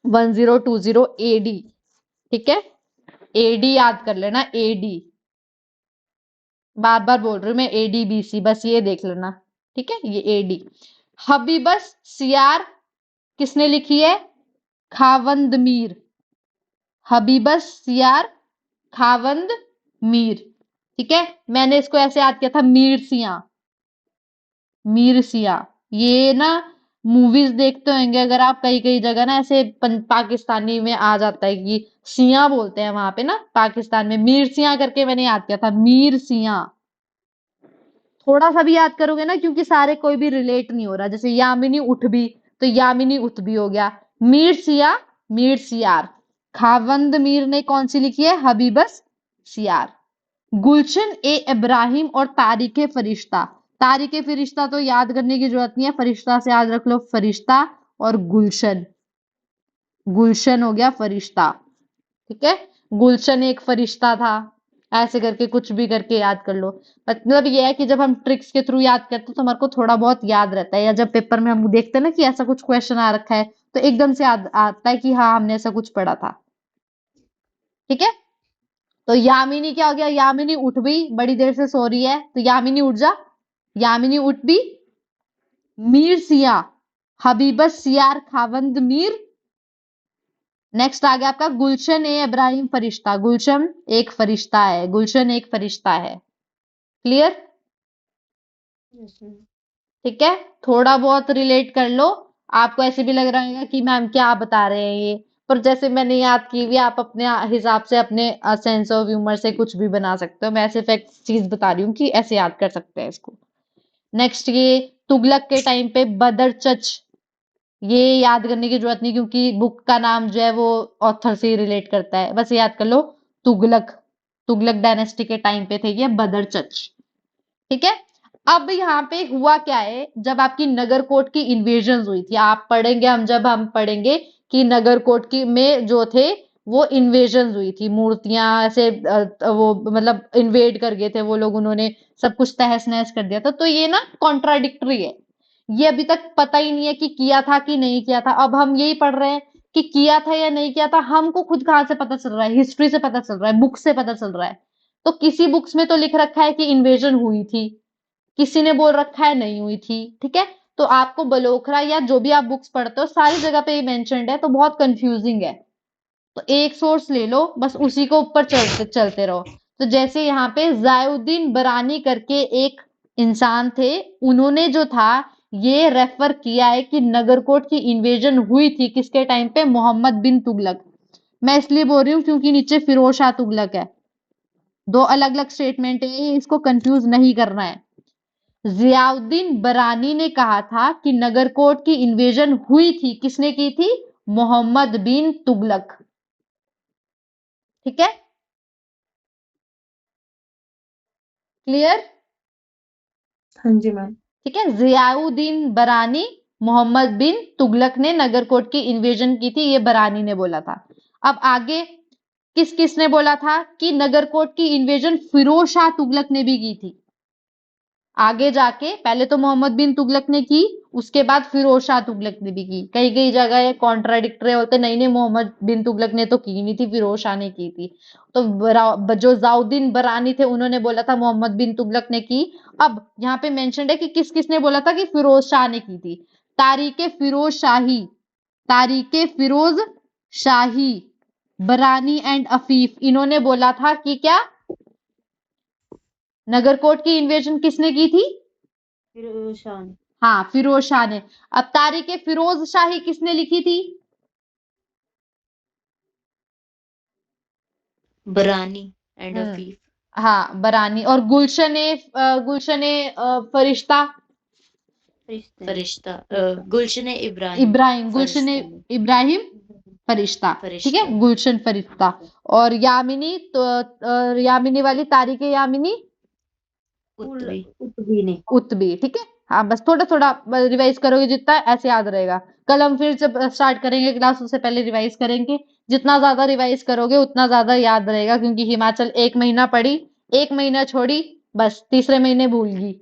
1020 एडी, ठीक है। एडी याद कर लेना, एडी, बार बार बोल रही हूँ मैं, एडीबीसी, बस ये देख लेना, ठीक है, ये एडी। हबीबस सियार किसने लिखी है, खावंद मीर, हबीबस सियार खावंद मीर, ठीक है। मैंने इसको ऐसे याद किया था, मीर सिया, ये ना मूवीज देखते होंगे अगर आप, कई कई जगह ना ऐसे पाकिस्तानी में आ जाता है कि सिया बोलते हैं वहां पे ना पाकिस्तान में, मीर सिया करके मैंने याद किया था, मीर सिया। थोड़ा सा भी याद करोगे ना, क्योंकि सारे कोई भी रिलेट नहीं हो रहा, जैसे यामिनी उठबी तो यामिनी उठबी हो गया, मीर सिया, मीर सियार। खावंद मीर ने कौन सी लिखी है, हबीबस सियार। गुलशन ए इब्राहिम और तारिके फरिश्ता, तारिके फरिश्ता तो याद करने की जरूरत नहीं है, फरिश्ता से याद रख लो, फरिश्ता। और गुलशन, गुलशन हो गया फरिश्ता, ठीक है। गुलशन एक फरिश्ता था, ऐसे करके कुछ भी करके याद कर लो। मतलब ये है कि जब हम ट्रिक्स के थ्रू याद करते हैं तो हमारे को थोड़ा बहुत याद रहता है, या जब पेपर में हम देखते हैं ना कि ऐसा कुछ क्वेश्चन आ रखा है तो एकदम से याद आता है कि हाँ हमने ऐसा कुछ पढ़ा था, ठीक है। तो यामिनी क्या हो गया, यामिनी उठ भी, बड़ी देर से सो रही है तो यामिनी उठ जा, यामिनी उठ भी। मीर सिया, हबीबस यार खावंद मीर। नेक्स्ट आ गया आपका गुलशन ए इब्राहिम फरिश्ता। गुलशन एक फरिश्ता है, गुलशन एक फरिश्ता है। क्लियर? Yes ma'am. ठीक है, थोड़ा बहुत रिलेट कर लो। आपको ऐसे भी लग रहा है कि मैम क्या बता रहे हैं ये, पर जैसे मैंने याद की हुई, आप अपने हिसाब से अपने सेंस ऑफ ह्यूमर से कुछ भी बना सकते हो। मैं ऐसे फैक्ट चीज बता रही हूँ कि ऐसे याद कर सकते हैं इसको। नेक्स्ट ये तुगलक के टाइम पे बदरचच, ये याद करने की जरूरत नहीं क्योंकि बुक का नाम जो है वो ऑथर से रिलेट करता है, बस याद कर लो तुगलक। तुगलक डायनेस्टी के टाइम पे थे ये बदरचच। ठीक है, अब यहाँ पे हुआ क्या है, जब आपकी नगरकोट की इन्वेजन हुई थी, आप पढ़ेंगे हम पढ़ेंगे कि नगरकोट की में जो थे वो इन्वेजन हुई थी, मूर्तियां ऐसे वो मतलब इन्वेड कर गए थे वो लोग, उन्होंने सब कुछ तहस नहस कर दिया था। तो ये ना कॉन्ट्राडिक्टरी है, ये अभी तक पता ही नहीं है कि किया था कि नहीं किया था। अब हम यही पढ़ रहे हैं कि किया था या नहीं किया था, हमको खुद कहाँ से पता चल रहा है? हिस्ट्री से पता चल रहा है, बुक से पता चल रहा है। तो किसी बुक्स में तो लिख रखा है कि इन्वेजन हुई थी, किसी ने बोल रखा है नहीं हुई थी। ठीक है, तो आपको बलोखरा या जो भी आप बुक्स पढ़ते हो सारी जगह पे ये मेंशन्ड है, तो बहुत कंफ्यूजिंग है। तो एक सोर्स ले लो, बस उसी को ऊपर चलते चलते रहो। तो जैसे यहाँ पे जायुद्दीन बरानी करके एक इंसान थे, उन्होंने जो था ये रेफर किया है कि नगरकोट की इन्वेजन हुई थी किसके टाइम पे? मोहम्मद बिन तुगलक। मैं इसलिए बोल रही हूँ क्योंकि नीचे फिरोज शाह तुगलक है, दो अलग अलग स्टेटमेंट है, इसको कंफ्यूज नहीं करना है। जियाउद्दीन बरानी ने कहा था कि नगरकोट की इन्वेजन हुई थी, किसने की थी? मोहम्मद बिन तुगलक। ठीक है, क्लियर? हाँ जी मैम। ठीक है, जियाउद्दीन बरानी, मोहम्मद बिन तुगलक ने नगरकोट की इन्वेजन की थी, ये बरानी ने बोला था। अब आगे किस किसने बोला था कि नगरकोट की इन्वेजन फिरोज शाह तुगलक ने भी की थी? आगे जाके पहले तो मोहम्मद बिन तुगलक ने की, उसके बाद फिरोज शाह तुगलक ने भी की। कई कई जगह ये कॉन्ट्राडिक्टरी होते, नहीं नहीं मोहम्मद बिन तुगलक ने तो की नहीं थी, फिरोज शाह ने की थी। तो जो जाउद्दीन बरानी थे उन्होंने बोला था मोहम्मद बिन तुगलक ने की। अब यहाँ पे मेंशन्ड है कि किस किसने बोला था कि फिरोज शाह ने की थी। तारीके फिरोज शाही, तारीके फिरोज शाही, बरानी एंड अफीफ, इन्होंने बोला था कि क्या नगरकोट की इन्वेजन किसने की थी? फिरोज शाह ने। हाँ, फिरोज शाह ने। अब तारीखे फिरोज शाही किसने लिखी थी? बरानी एंड अफीफ। हाँ, बरानी। और गुलशने फरिश्ता, फरिश्ते। फरिश्ता गुलशन इब्राहिम। इब्राहिम, गुलशने फरिश्ता नहीं, इब्राहिम फरिश्ता। ठीक है, फरिश्ता। गुलशन फरिश्ता। और यामिनी तो यामिनी वाली तारीखे यामिनी उत्वी। उत्वी ने। उत्बी। ठीक है, हाँ बस थोड़ा थोड़ा रिवाइज करोगे जितना ऐसे याद रहेगा। कल हम फिर जब स्टार्ट करेंगे क्लास उससे पहले रिवाइज करेंगे, जितना ज्यादा रिवाइज करोगे उतना ज्यादा याद रहेगा, क्योंकि हिमाचल एक महीना पढ़ी, एक महीना छोड़ी, बस तीसरे महीने भूल गई।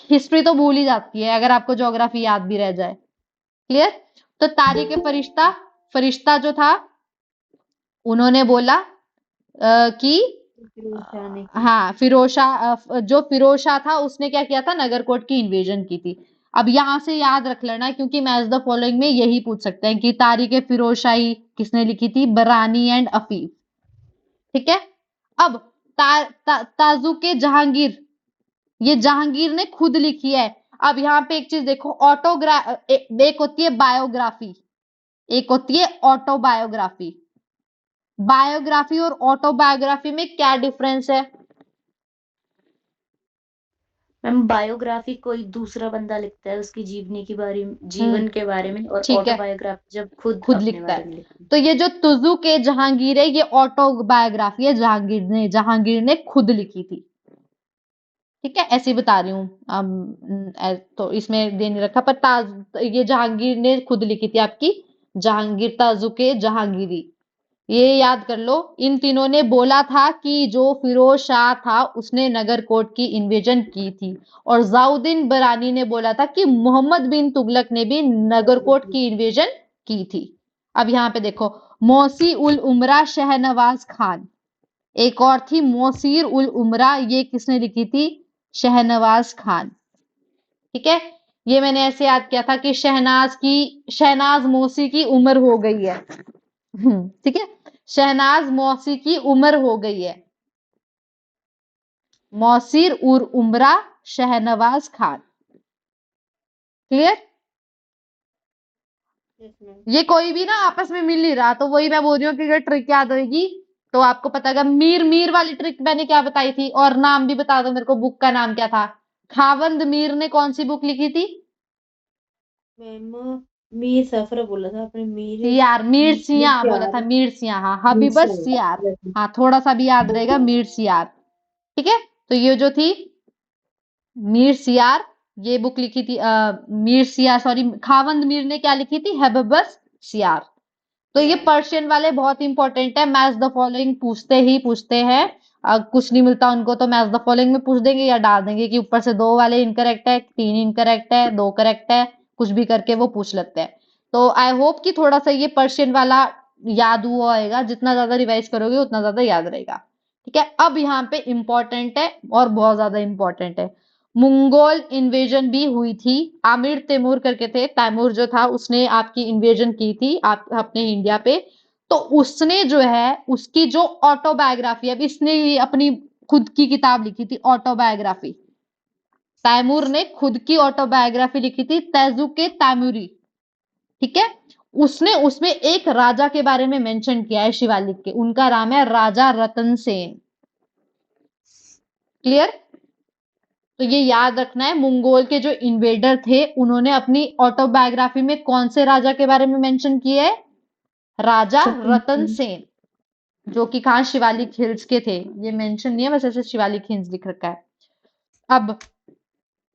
हिस्ट्री तो भूल ही जाती है अगर आपको ज्योग्राफी याद भी रह जाए। क्लियर? तो तारीख फरिश्ता, फरिश्ता जो था उन्होंने बोला कि फिरोज शाह ने की। हाँ फिरोज शाह जो फिरोज शाह था उसने क्या किया था? नगरकोट की इन्वेजन की थी। अब यहां से याद रख लेना क्योंकि मैच द फॉलोइंग में यही पूछ सकते हैं कि तारीख फिरोज शाही किसने लिखी थी? बरानी एंड अफीफ। ठीक है, अब ताजुके जहांगीर, ये जहांगीर ने खुद लिखी है। अब यहाँ पे एक चीज देखो, एक होती है बायोग्राफी, एक होती है ऑटोबायोग्राफी। बायोग्राफी और ऑटोबायोग्राफी में क्या डिफरेंस है? मैम बायोग्राफी कोई दूसरा बंदा लिखता है उसकी जीवनी के बारे में, जीवन के बारे में, और ठीक है, ऑटोबायोग्राफी जब खुद खुद अपने लिखता बारे में है। लिखता है। तो ये जो तुजू के जहांगीर है ये ऑटोबायोग्राफी है, जहांगीर ने खुद लिखी थी। ठीक है, ऐसे ही बता रही हूँ। तो इसमें दे नहीं रखा, पर ये जहांगीर ने खुद लिखी थी आपकी, जहांगीर ताजुके जहांगीरी। ये याद कर लो, इन तीनों ने बोला था कि जो फिरोज शाह था उसने नगरकोट की इन्वेजन की थी, और जाउद्दीन बरानी ने बोला था कि मोहम्मद बिन तुगलक ने भी नगरकोट की इन्वेजन की थी। अब यहाँ पे देखो, मौसी उल उमरा शहनवाज खान, एक और थी मोसीर उल उमरा, ये किसने लिखी थी? शहनवाज खान। ठीक है, ये मैंने ऐसे याद किया था कि शहनाज मौसी की उम्र हो गई है। ठीक है, शहनाज मौसी की उम्र हो गई है। मौसीर उर उमरा Shahnawaz Khan. Clear? Yes ma'am. ये कोई भी ना आपस में मिल नहीं रहा, तो वही मैं बोल रही हूँ कि अगर ट्रिक याद होगी तो आपको पता होगा। मीर मीर वाली ट्रिक मैंने क्या बताई थी, और नाम भी बता दो मेरे को, बुक का नाम क्या था? खावंद मीर ने कौन सी बुक लिखी थी? मैम मीर सफर बोला था आपने, मीर सियार, मीर सियाह बोला था, सियार। मीर सियाह, हाँ मीर हबीबस सियार, सियार। Yes ma'am. हाँ, थोड़ा सा भी याद रहेगा, मीर सियार। ठीक है, तो ये जो थी मीर सियार, ये बुक लिखी थी मीर सियार, सॉरी, खावंद मीर ने क्या लिखी थी? हबीबस सियार। तो ये सियार। पर्शियन वाले बहुत इंपॉर्टेंट है, मैच द फॉलोइंग पूछते ही पूछते हैं। कुछ नहीं मिलता उनको तो मैच द फॉलोइंग में पूछ देंगे, या डाल देंगे कि ऊपर से 2 वाले इनकरेक्ट है, 3 इनकरेक्ट है, 2 करेक्ट है, कुछ भी करके वो पूछ लेते हैं। तो आई होप कि थोड़ा सा ये पर्शियन वाला याद हुआ होगा, जितना ज्यादा रिवाइज करोगे उतना ज्यादा याद रहेगा। ठीक है, अब यहाँ पे इंपॉर्टेंट है और बहुत ज्यादा इंपॉर्टेंट है। मंगोल इन्वेजन भी हुई थी, आमिर तैमूर करके थे, तैमूर जो था उसने आपकी इन्वेजन की थी आप अपने इंडिया पे। तो उसने जो है उसकी जो ऑटोबायोग्राफी, अब इसने ही अपनी खुद की किताब लिखी थी ऑटोबायोग्राफी। तैमूर ने खुद की ऑटोबायोग्राफी लिखी थी, तेजुके तैमूरी। ठीक है, उसने उसमें एक राजा के बारे में मेंशन किया है शिवालिक के, उनका नाम है राजा रतन सेन। क्लियर? तो ये याद रखना है, मंगोल के जो इन्वेडर थे उन्होंने अपनी ऑटोबायोग्राफी में कौन से राजा के बारे में मेंशन किया है? राजा रतन सेन, जो कि कहां? शिवालिक हिल्स के थे। ये मेंशन नहीं है, बस ऐसे शिवालिक हिल्स लिख रखा है। अब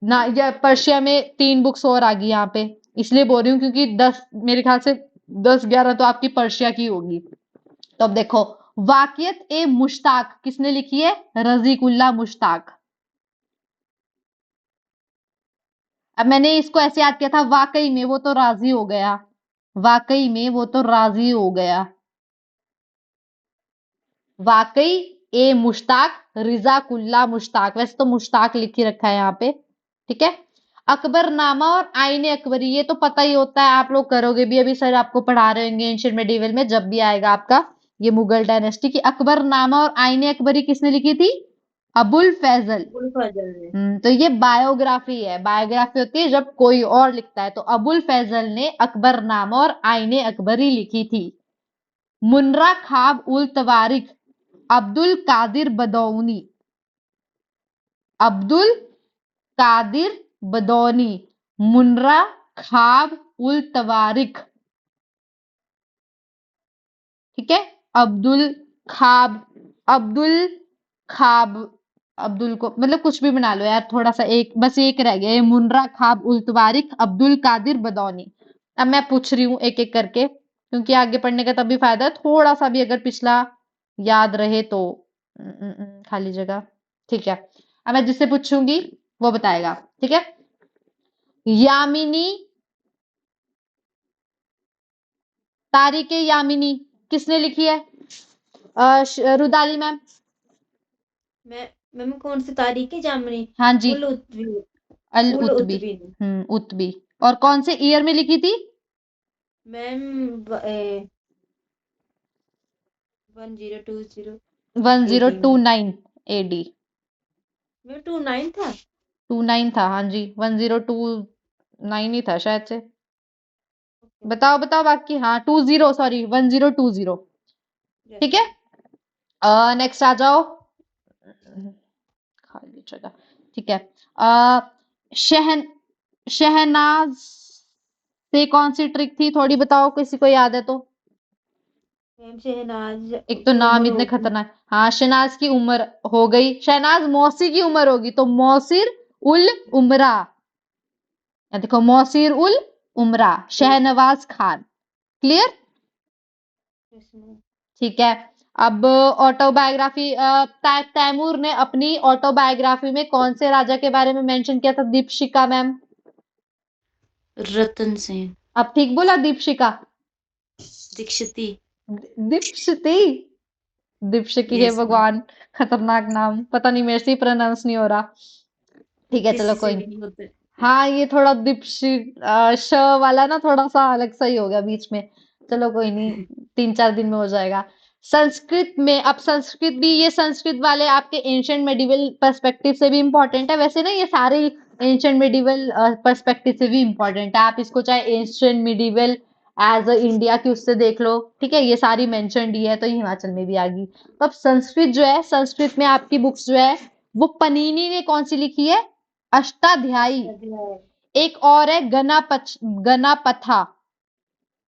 ना, ये पर्शिया में 3 बुक्स और आ गई यहाँ पे, इसलिए बोल रही हूँ क्योंकि 10, मेरे ख्याल से 10-11 तो आपकी पर्शिया की होगी। तो अब देखो, वाकियत ए मुश्ताक किसने लिखी है? रजीकुल्ला मुश्ताक। अब मैंने इसको ऐसे याद किया था, वाकई में वो तो राजी हो गया, वाकई में वो तो राजी हो गया। वाकई ए मुश्ताक, रिजाकुल्ला मुश्ताक, वैसे तो मुश्ताक लिख ही रखा है यहाँ पे। ठीक है, अकबरनामा और आईने अकबरी, ये तो पता ही होता है, आप लोग करोगे भी, अभी सर आपको पढ़ा रहे होंगे एंशिएंट मेडिवल में, जब भी आएगा आपका ये मुगल डायनेस्टी की। अकबरनामा और आईने अकबरी किसने लिखी थी? अबुल फैजल। अबुल फजल ने। तो ये बायोग्राफी है, बायोग्राफी होती है जब कोई और लिखता है। तो अबुल फैजल ने अकबरनामा और आईने अकबरी लिखी थी। मुन्रा खाब उल तवारिक अब्दुल कादिर बदौनी, अब्दुल कादिर बदौनी, मुन्रा खाब उल तवारिक। ठीक है, अब्दुल खाब, अब्दुल खाब, अब्दुल को मतलब कुछ भी बना लो यार, थोड़ा सा एक, बस एक रह गया, मुन्रा खाब उल तवारिक अब्दुल कादिर बदौनी। अब मैं पूछ रही हूँ एक एक करके, क्योंकि आगे पढ़ने का तभी फायदा है, थोड़ा सा भी अगर पिछला याद रहे तो। खाली जगह। ठीक है, अब मैं जिससे पूछूंगी वो बताएगा। ठीक है, यामिनी, तारिके यामिनी किसने लिखी है? रुदाली मैम। मैम कौन सी तारीख है? जामनी। हाँ जी, उल उत्बी। अल उल उतबी। उत्बी ने। उतबी। और कौन से ईयर में लिखी थी? मैम 1020 AD में। 1029 एडी। मैम 29 था। 29 था, हाँ जी, 1029 ही था शायद से। बताओ बताओ बाकी। हाँ, 20, सॉरी 1020। यस ठीक है, मैम। नेक्स्ट आ जाओ। खाली जगह। ठीक है, अ, शहन शहनाज से कौन सी ट्रिक थी, थोड़ी बताओ, किसी को याद है तो। मैम शहनाज एक तो की नाम उम्र इतने होगी। खतरनाक। हाँ, शहनाज की उम्र हो गई, शहनाज मौसी की उम्र होगी तो मौसिर उल उमरा। या देखो, मौसिर उल उमरा Shahnawaz Khan. Clear? Yes ma'am. ठीक है, अब ऑटोबायोग्राफी, तैमूर ने अपनी ऑटोबायोग्राफी में कौन से राजा के बारे में मेंशन किया था? दीपशिका मैम। रतन सेन। अब ठीक बोला? दीपशिका, दीक्षिती। दीक्षिती, दीपशिकी है यस मैम। भगवान, खतरनाक नाम, पता नहीं मेरे से ही प्रोनाउंस नहीं हो रहा। ठीक है, चलो किसी से कोई भी नहीं। नहीं होते। हाँ, ये थोड़ा श वाला ना थोड़ा सा अलग सा ही हो गया बीच में। चलो कोई नहीं, 3-4 दिन में हो जाएगा। संस्कृत में, अब संस्कृत भी, ये संस्कृत वाले आपके एंशिएंट मेडिवल पर्सपेक्टिव से भी इम्पोर्टेंट है। वैसे ना ये सारे एंशिएंट मेडिवल पर्सपेक्टिव से भी इम्पोर्टेंट है। आप इसको चाहे ancient medieval as a India की उससे देख लो, ठीक है, ये सारी मेंशन्ड ही है, तो ये हिमाचल में भी आ गई। तो अब संस्कृत जो है, संस्कृत में आपकी बुक्स जो है वो पनीनी ने कौन सी लिखी है? अष्टाध्यायी। एक और है गणापथा,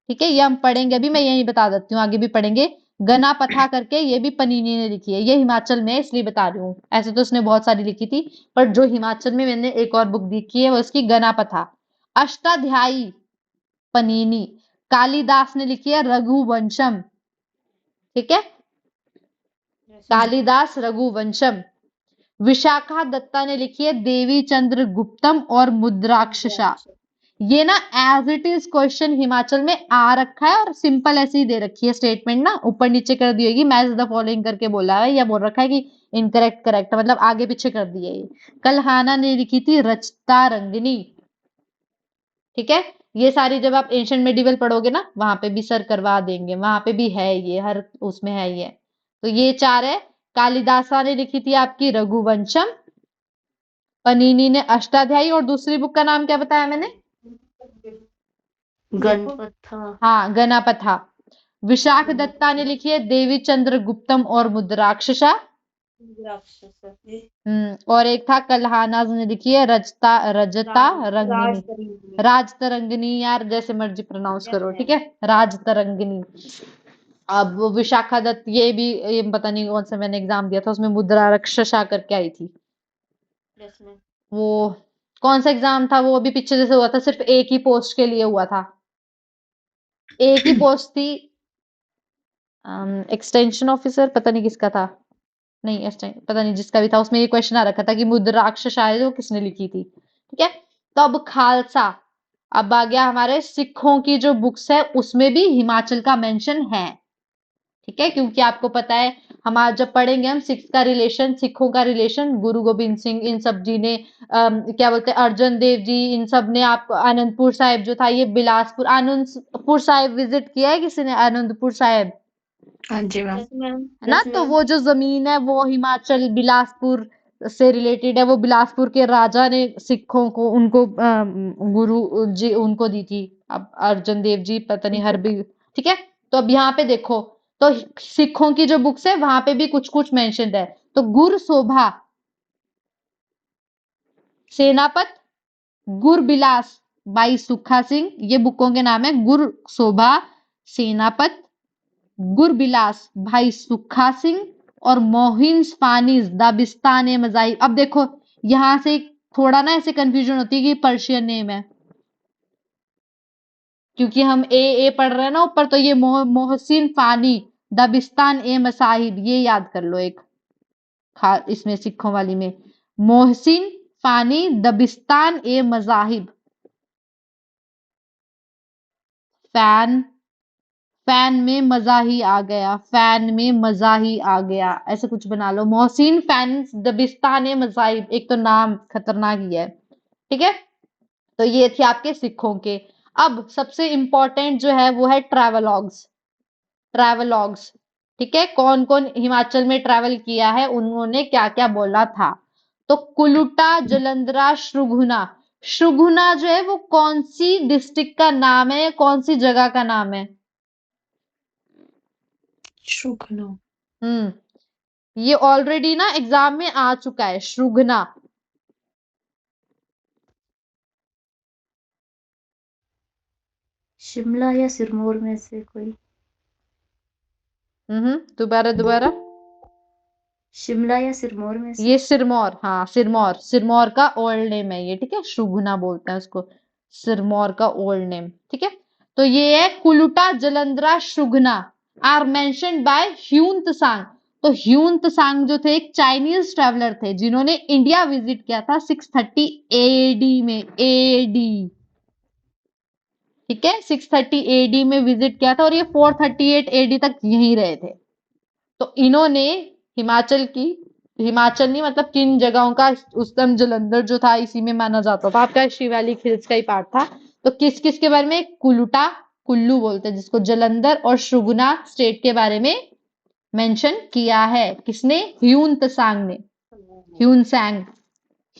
ठीक है, ये हम पढ़ेंगे अभी, मैं यही बता देती हूँ, आगे भी पढ़ेंगे। गणापथा करके ये भी पनीनी ने लिखी है, ये हिमाचल में है इसलिए बता रही हूँ। ऐसे तो उसने बहुत सारी लिखी थी, पर जो हिमाचल में मैंने एक और बुक देखी है वो इसकी गणापथा। अष्टाध्यायी पनीनी। कालिदास ने लिखी है रघुवंशम, ठीक है, कालिदास रघुवंशम। विशाखा दत्ता ने लिखी है देवी चंद्र गुप्तम और मुद्राक्षसा। ये ना as it is question Himachal में आ रखा है और सिंपल ऐसे ही दे रखी है स्टेटमेंट ना, ऊपर नीचे कर दी होगी, मैच द फॉलोइंग करके बोला है या बोल रखा है कि इनकरेक्ट करेक्ट, मतलब आगे पीछे कर दिया ये। कल्हाना ने लिखी थी रचता रंगिनी, ठीक है। ये सारी जब आप एंशिएंट मेडिवल पढ़ोगे ना वहां पे भी सर करवा देंगे, वहां पे भी है ये, हर उसमें है ये। तो ये 4 है। कालिदासा ने लिखी थी आपकी रघुवंशम, पनीनी ने अष्टाध्यायी, और दूसरी बुक का नाम क्या बताया मैंने? गणपथा। हाँ, गणापथा। विशाख दत्ता ने लिखी है देवी चंद्र गुप्तम और मुद्राक्षसा। और एक था कल्हाना ने लिखी है रजता रंगिनी, राजतरंगिनी, यार जैसे मर्जी प्रोनाउंस करो, ठीक है, राजतरंगिनी। अब वो विशाखा दत्त, ये भी, ये पता नहीं कौन सा मैंने एग्जाम दिया था, उसमें मुद्राक्षसा करके आई थी। वो कौन सा एग्जाम था वो, अभी पीछे जैसे हुआ था, सिर्फ एक ही पोस्ट के लिए हुआ था, एक ही पोस्ट थी। एक्सटेंशन ऑफिसर, पता नहीं किसका था, नहीं पता नहीं जिसका भी था, उसमें ये क्वेश्चन आ रखा था कि मुद्राक्ष शायद वो किसने लिखी थी, ठीक है। तो अब खालसा, अब आ गया हमारे सिखों की जो बुक्स है उसमें भी हिमाचल का मेंशन है, ठीक है, क्योंकि आपको पता है हमारा जब पढ़ेंगे हम सिख का रिलेशन, सिखों का रिलेशन गुरु गोबिंद सिंह इन सब जी ने, क्या बोलते हैं, अर्जन देव जी, इन सब ने, आपको आनंदपुर साहिब जो था, ये बिलासपुर, आनंदपुर साहिब विजिट किया है किसी ने? आनंदपुर साहिब, हाँ जी मैम। है ना। तो वो जो जमीन है वो हिमाचल बिलासपुर से रिलेटेड है, वो बिलासपुर के राजा ने सिखों को, उनको गुरु जी उनको दी थी, अब अर्जन देव जी पता नहीं हर भी, ठीक है। तो अब यहाँ पे देखो, तो सिखों की जो बुक्स है वहां पे भी कुछ कुछ मेंशन है। तो गुर शोभा, सेनापत, गुर बिलास बाई सुखा सिंह, ये बुकों के नाम है। गुर शोभा, सेनापत, गुरबिलास भाई सुखा सिंह, और मोहिन स्पानिश दाबिस्तान ए मजाई। अब देखो यहां से थोड़ा ना ऐसे कंफ्यूजन होती है कि पर्शियन नेम है, क्योंकि हम ए पढ़ रहे हैं ना ऊपर, तो ये मोहसिन फानी दाबिस्तान ए मसाहिब, ये याद कर लो एक, इसमें सिखों वाली में मोहसिन फानी दबिस्तान ए मजाहिब। फैन, फैन में मजा ही आ गया, फैन में मजा ही आ गया, ऐसे कुछ बना लो, मोहसिन फैन दबिस्तान मजाहिब, एक तो नाम खतरनाक ही है, ठीक है। तो ये थे आपके सिखों के। अब सबसे इंपॉर्टेंट जो है वो है ट्रैवलॉग्स, ट्रैवलॉग्स, ठीक है, कौन कौन हिमाचल में ट्रैवल किया है, उन्होंने क्या क्या बोला था। तो कुलुटा, जलंधरा, श्रुघुना। श्रुघुना जो है वो कौन सी डिस्ट्रिक्ट का नाम है, कौन सी जगह का नाम है? शुक्नो। ये ऑलरेडी ना एग्जाम में आ चुका है, श्रुघ्ना। शिमला या सिरमौर में से कोई? दोबारा दोबारा। शिमला या सिरमौर में से? ये सिरमौर, हाँ सिरमौर, सिरमौर का ओल्ड नेम है ये, ठीक है, श्रुघ्ना बोलते हैं उसको, सिरमौर का ओल्ड नेम, ठीक है। तो ये है Kuluta, Jalandhara, Srughna are mentioned by Hiuen Tsang. तो ह्यून त्सांग जो थे एक चाइनीज ट्रेवलर थे जिन्होंने इंडिया विजिट किया था 630 एडी में, एडी, ठीक है, 630 एडी में विजिट किया था, और ये 438 एडी तक यहीं रहे थे। तो इन्होंने हिमाचल की हिमाचल नहीं, मतलब किन जगहों का उस टाइम जलंधर जो था इसी में माना जाता था, आपका शिवालिक हिल्स का ही पार्ट था। तो किस किस के बारे में, कुलुटा, कुल्लू बोलते हैं जिसको, जलंधर और शुगना स्टेट के बारे में मेंशन किया है। किसने? ह्यून त्सांग ने, ह्यून सैंग,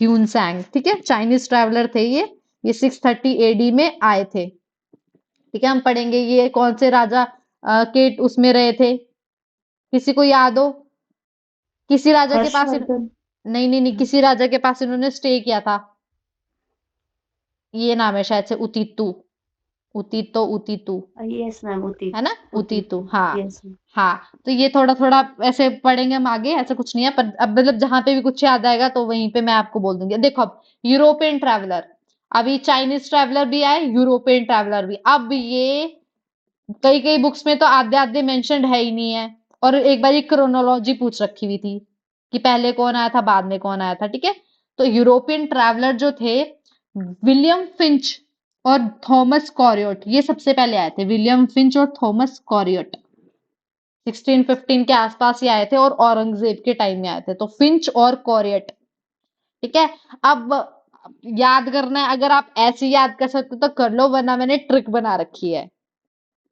ह्यून सैंग, ठीक है, चाइनीज ट्रैवलर थे ये 630 एडी में आए थे। ठीक है, हम पढ़ेंगे ये कौन से राजा के उसमें रहे थे, किसी को याद हो? किसी राजा के पास हर्षवर्धन। नहीं नहीं नहीं, किसी राजा के पास इन्होंने स्टे किया था, ये नाम है शायद से, उतीतू, उतीतो, उतीतू, यस मैम, है ना, उतीतू, उतीतू। हाँ। Yes ma'am. हाँ, तो ये थोड़ा थोड़ा ऐसे पढ़ेंगे हम आगे, ऐसा कुछ नहीं है, पर अब मतलब जहां पे भी कुछ याद आएगा तो वहीं पे मैं आपको बोल दूंगी। देखो अब यूरोपियन ट्रैवलर, अभी चाइनीज ट्रैवलर भी आए, यूरोपियन ट्रैवलर भी। अब ये कई कई बुक्स में तो आधे आधे मेंशन्ड है ही नहीं है, और एक बार क्रोनोलॉजी पूछ रखी हुई थी कि पहले कौन आया था बाद में कौन आया था, ठीक है। तो यूरोपियन ट्रैवलर जो थे, विलियम फिंच और थॉमस कॉरियोट, ये सबसे पहले आए थे, विलियम फिंच और थॉमस कॉरियोट 1615 के आसपास ही आए थे, और औरंगजेब के टाइम में आए थे, तो फिंच और कॉरियट, ठीक है। अब याद करना है, अगर आप ऐसे याद कर सकते हो तो कर लो, वरना मैंने ट्रिक बना रखी है,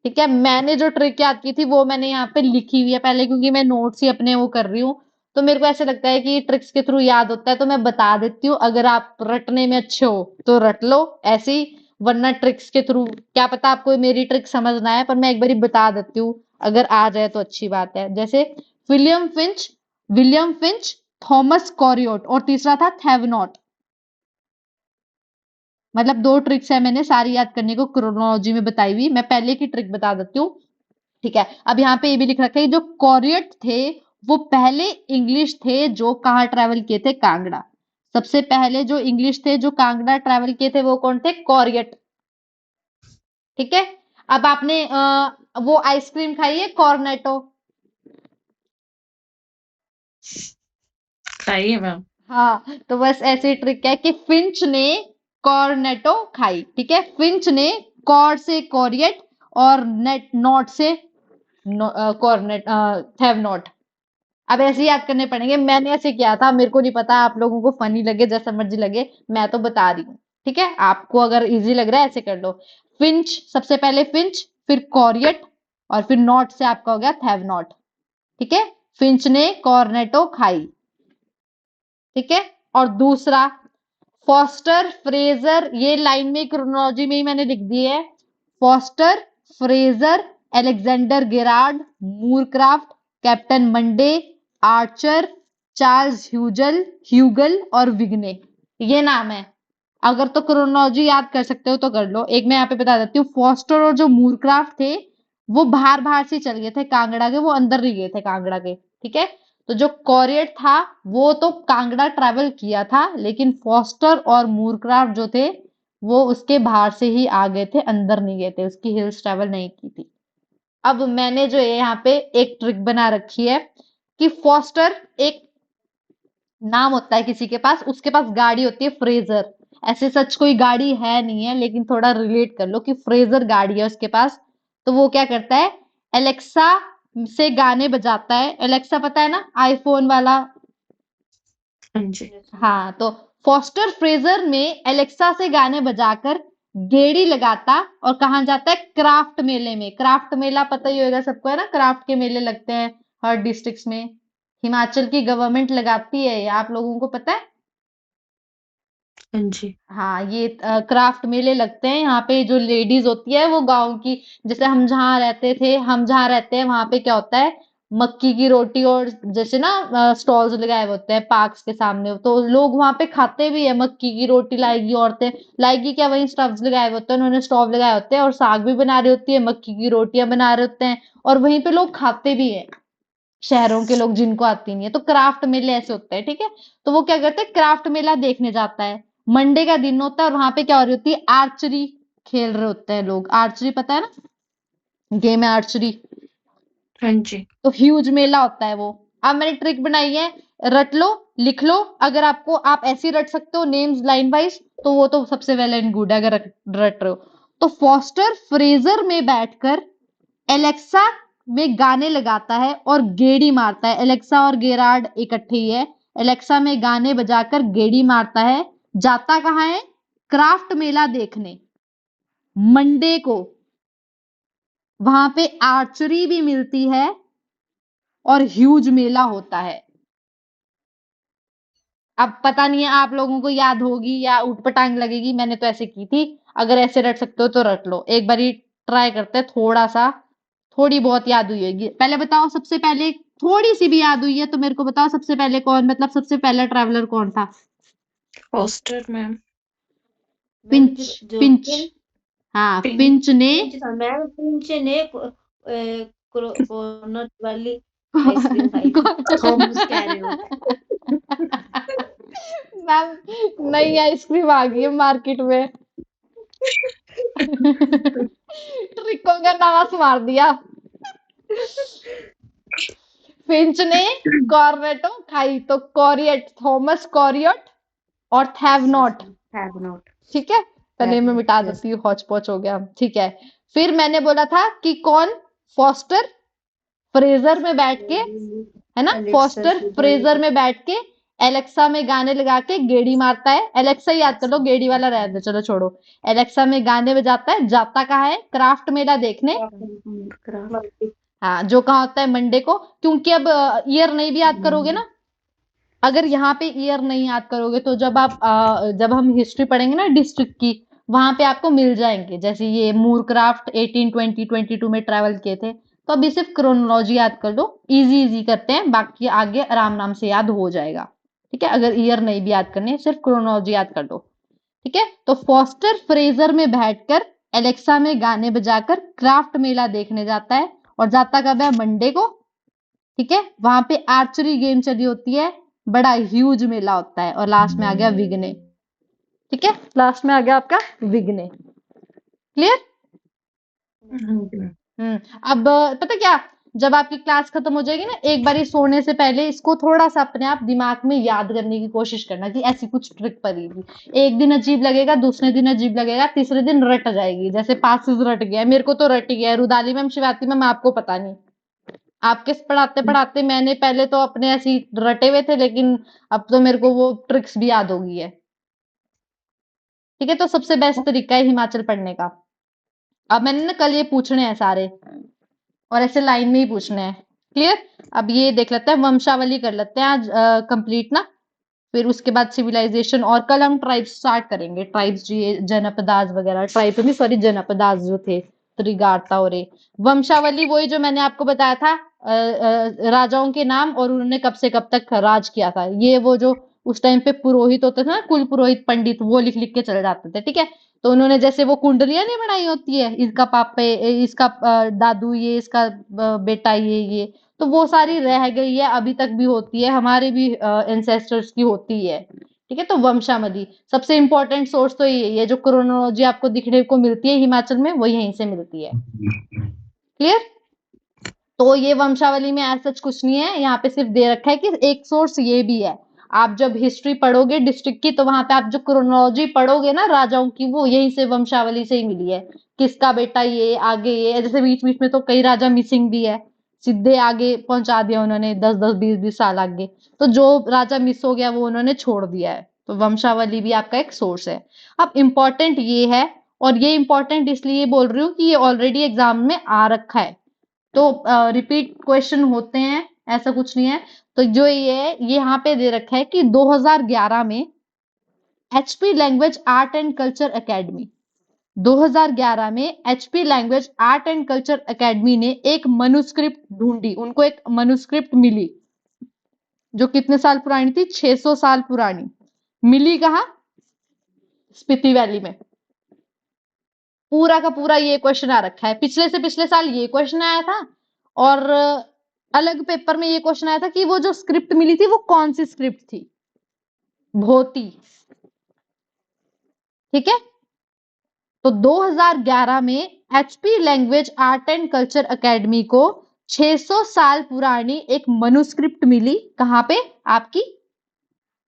ठीक है। मैंने जो ट्रिक याद की थी वो मैंने यहाँ पे लिखी हुई है पहले, क्योंकि मैं नोट्स ही अपने वो कर रही हूँ, तो मेरे को ऐसे लगता है कि ट्रिक्स के थ्रू याद होता है, तो मैं बता देती हूँ। अगर आप रटने में अच्छे हो तो रट लो ऐसे ही, वरना ट्रिक्स के थ्रू, क्या पता आपको मेरी ट्रिक समझ ना आए, पर मैं एक बार बता देती हूँ, अगर आ जाए तो अच्छी बात है। जैसे William Finch, William Finch, Thomas Coryat, और तीसरा था थेवनॉट। मतलब दो ट्रिक्स है, मैंने सारी याद करने को क्रोनोलॉजी में बताई हुई, मैं पहले की ट्रिक बता देती हूँ, ठीक है। अब यहाँ पे ये भी लिख रखा है, जो कॉरियट थे वो पहले इंग्लिश थे जो कहाँ ट्रैवल किए थे, कांगड़ा। सबसे पहले जो इंग्लिश थे जो कांगड़ा ट्रैवल किए थे वो कौन थे, कॉरियट, ठीक है। अब आपने वो आइसक्रीम खाई है कॉर्नेटो, खाइए मैम। हाँ, तो बस ऐसी ट्रिक है कि फिंच ने कॉर्नेटो खाई, ठीक है। फिंच ने कॉर से कॉरियट और नेट नॉट से कॉर्नेट, हैव नॉट। अब ऐसे ही याद करने पड़ेंगे, मैंने ऐसे किया था, मेरे को नहीं पता, आप लोगों को फनी लगे जैसा मर्जी लगे, मैं तो बता रही हूँ, ठीक है। आपको अगर इजी लग रहा है ऐसे कर लो, फिंच, सबसे पहले फिंच, फिर कॉरियट, और फिर नॉट से आपका हो गया हैव नॉट, ठीक है। फिंच ने कॉर्नेटो खाई, ठीक है। और दूसरा, फॉस्टर फ्रेजर, ये लाइन में क्रोनोलॉजी में ही मैंने लिख दी है, Forster Fraser, Alexander Gerard, Moorcroft, Captain Munday, Archer, Charles Hugel और विग्ने, ये नाम है। अगर तो क्रोनोलॉजी याद कर सकते हो तो कर लो, एक मैं यहाँ पे बता देती हूँ, फॉस्टर और जो मूरक्राफ्ट थे वो बाहर बाहर से चल गए थे कांगड़ा के, वो अंदर नहीं गए थे कांगड़ा के, ठीक है। तो जो कॉरियट था वो तो कांगड़ा ट्रैवल किया था, लेकिन फॉस्टर और मूरक्राफ्ट जो थे वो उसके बाहर से ही आ गए थे, अंदर नहीं गए थे, उसकी हिल्स ट्रैवल नहीं की थी। अब मैंने जो है यहाँ पे एक ट्रिक बना रखी है कि फॉस्टर एक नाम होता है किसी के पास, उसके पास गाड़ी होती है फ्रेजर, ऐसे सच कोई गाड़ी है नहीं है, लेकिन थोड़ा रिलेट कर लो कि फ्रेजर गाड़ी है उसके पास। तो वो क्या करता है, एलेक्सा से गाने बजाता है, एलेक्सा पता है ना, आईफोन वाला। हाँ जी। हाँ, तो फॉस्टर फ्रेजर में एलेक्सा से गाने बजाकर गेड़ी लगाता, और कहाँ जाता है, क्राफ्ट मेले में। क्राफ्ट मेला पता ही होगा सबको, है ना, क्राफ्ट के मेले लगते हैं हर डिस्ट्रिक्ट में, हिमाचल की गवर्नमेंट लगाती है, ये आप लोगों को पता है। हाँ जी। हाँ, ये क्राफ्ट मेले लगते हैं यहाँ पे, जो लेडीज होती है वो गांव की, जैसे हम जहाँ रहते थे, हम जहाँ रहते हैं वहां पे क्या होता है, मक्की की रोटी और जैसे ना स्टॉल्स लगाए हुए होते हैं पार्क्स के सामने, तो लोग वहां पे खाते भी है, मक्की की रोटी लाएगी औरतें, लाएगी क्या, वही स्टॉल्स लगाए हुए होते हैं, उन्होंने स्टॉल लगाए होते हैं, और साग भी बना रही होती है, मक्की की रोटियां बना रहे होते हैं, और वहीं पे लोग खाते भी है, शहरों के लोग जिनको आती नहीं है। तो क्राफ्ट मेले ऐसे होते हैं, ठीक है। तो वो क्या करते हैं, क्राफ्ट मेला देखने जाता है, मंडे का दिन होता है, और वहां पे क्या हो रही होती है, आर्चरी खेल रहे होते हैं लोग, आर्चरी पता है ना, गेम है आर्चरी। हाँ जी। तो ह्यूज मेला होता है वो। अब मैंने ट्रिक बनाई है, रट लो, लिख लो, अगर आपको, आप ऐसे ही रट सकते हो नेम्स लाइन वाइज, तो वो तो सबसे वेल एंड गुड है, अगर रट रहे हो तो। फॉस्टर फ्रेजर में बैठकर एलेक्सा में गाने लगाता है और गेड़ी मारता है, एलेक्सा और गेरार्ड इकट्ठे ही है, एलेक्सा में गाने बजाकर गेड़ी मारता है, जाता कहाँ है? क्राफ्ट मेला देखने, मंडे को। वहां पे आर्चरी भी मिलती है और ह्यूज मेला होता है। अब पता नहीं है आप लोगों को याद होगी या ऊटपटांग लगेगी, मैंने तो ऐसे की थी। अगर ऐसे रट सकते हो तो रट लो, एक बारी ट्राई करते हैं। थोड़ा सा, थोड़ी बहुत याद हुई होगी। पहले बताओ, सबसे पहले थोड़ी सी भी याद हुई है तो मेरे को बताओ, सबसे पहले कौन, मतलब सबसे पहला ट्रैवलर कौन था? Foster ma'am. Ma'am Pinch. जो पिंच। हाँ, पिंक। पिंच ने पिंच था मैम, पिंच ने कोकोनट वाली आइसक्रीम खाई थी। थॉमस कैरे हो। मैम, नई आइसक्रीम आ गई है मार्केट में। ट्रिकों का नाश मार दिया। फिंच ने कॉर्नेटो खाई, तो कॉरियट, थॉमस कॉरियट और थैवनॉट। Have not. ठीक है, पहले मैं मिटा देती हूँ, हौच पौच हो गया। ठीक है, फिर मैंने बोला था कि कौन? फॉस्टर फ्रेजर में बैठ के, है ना, फॉस्टर फ्रेजर में बैठ के एलेक्सा में गाने लगा के गेड़ी मारता है। एलेक्सा याद कर लो, गेड़ी वाला रहने दो, चलो छोड़ो। एलेक्सा में गाने बजाता है, जाता कहाँ है? क्राफ्ट मेला देखने। हाँ, जो कहाँ होता है? मंडे को। क्योंकि अब ईयर नहीं भी याद करोगे ना, अगर यहाँ पे ईयर नहीं याद करोगे तो जब हम हिस्ट्री पढ़ेंगे ना डिस्ट्रिक्ट की, वहां पे आपको मिल जाएंगे। जैसे ये मूरक्राफ्ट 1820-22 में ट्रैवल किए थे, तो अभी सिर्फ क्रोनोलॉजी याद कर लो। इजी इजी करते हैं, बाकी आगे आराम आराम से याद हो जाएगा। ठीक है, अगर ईयर नहीं भी याद करनी है, सिर्फ क्रोनोलॉजी याद कर लो। ठीक है, तो फॉस्टर फ्रेजर में बैठकर एलेक्सा में गाने बजाकर क्राफ्ट मेला देखने जाता है, और जाता कब है? मंडे को। ठीक है, वहां पे आर्चरी गेम चली होती है, बड़ा ह्यूज मेला होता है। और लास्ट में आ गया विग्ने। ठीक है, लास्ट में आ गया आपका विग्ने। क्लियर? अब पता क्या, जब आपकी क्लास खत्म हो जाएगी ना, एक बारी सोने से पहले इसको थोड़ा सा अपने आप दिमाग में याद करने की कोशिश करना कि ऐसी कुछ ट्रिक पड़ेगी। एक दिन अजीब लगेगा, दूसरे दिन अजीब लगेगा, तीसरे दिन रट जाएगी। जैसे पासिस रट गया, मेरे को तो रट गया है। रुदाली मैम, शिवाती मैम, आपको पता नहीं। आपके पढ़ाते पढ़ाते मैंने पहले तो अपने ऐसे ही रटे हुए थे, लेकिन अब तो मेरे को वो ट्रिक्स भी याद हो गई है। ठीक है, तो सबसे बेस्ट तरीका है हिमाचल पढ़ने का। अब मैंने ना कल ये पूछने हैं सारे, और ऐसे लाइन में ही पूछने हैं। क्लियर? अब ये देख लेते हैं, वंशावली कर लेते हैं आज कंप्लीट ना, फिर उसके बाद सिविलाइजेशन, और कल हम ट्राइब्स स्टार्ट करेंगे। ट्राइब्स जो ये जनपदास वगैरह, ट्राइब नहीं सॉरी, जनपदास जो थे, त्रिगारता और ये वंशावली, वही जो मैंने आपको बताया था, राजाओं के नाम और उन्होंने कब से कब तक राज किया था। ये वो जो उस टाइम पे पुरोहित होते थे ना, कुल पुरोहित पंडित, वो लिख लिख के चले जाते थे। ठीक है, तो उन्होंने जैसे वो कुंडलियां नहीं बनाई होती है, इसका पापा, इसका दादू ये, इसका बेटा ये, तो वो सारी रह गई है, अभी तक भी होती है, हमारे भी एंसेस्टर्स की होती है। ठीक है, तो वंशावली सबसे इंपॉर्टेंट सोर्स तो यही है। जो क्रोनोलॉजी आपको दिखने को मिलती है हिमाचल में, वो यहीं से मिलती है। क्लियर? तो ये वंशावली में ऐसा कुछ नहीं है, यहाँ पे सिर्फ दे रखा है कि एक सोर्स ये भी है। आप जब हिस्ट्री पढ़ोगे डिस्ट्रिक्ट की, तो वहां पे आप जो क्रोनोलॉजी पढ़ोगे ना राजाओं की, वो यहीं से वंशावली से ही मिली है। किसका बेटा ये, आगे ये, जैसे बीच बीच में तो कई राजा मिसिंग भी है, सीधे आगे पहुंचा दिया उन्होंने, 10-10 20-20 साल आगे। तो जो राजा मिस हो गया वो उन्होंने छोड़ दिया है। तो वंशावली भी आपका एक सोर्स है। अब इम्पोर्टेंट ये है, और ये इम्पोर्टेंट इसलिए बोल रही हूँ कि ये ऑलरेडी एग्जाम में आ रखा है, तो रिपीट क्वेश्चन होते हैं, ऐसा कुछ नहीं है। तो जो ये है, ये यहाँ पे दे रखा है कि 2011 में HP language art and culture academy, 2011 में HP language art and culture academy ने एक मनुस्क्रिप्ट ढूंढी, उनको एक मनुस्क्रिप्ट मिली, जो कितने साल पुरानी थी? 600 साल पुरानी। मिली कहाँ? स्पीति वैली में। पूरा का पूरा ये क्वेश्चन आ रखा है। पिछले से पिछले साल ये क्वेश्चन आया था, और अलग पेपर में ये क्वेश्चन आया था कि वो जो स्क्रिप्ट मिली थी वो कौन सी स्क्रिप्ट थी? भोती। ठीक है, तो 2011 में HP language art and culture academy को 600 साल पुरानी एक मनुस्क्रिप्ट मिली। कहां पे? आपकी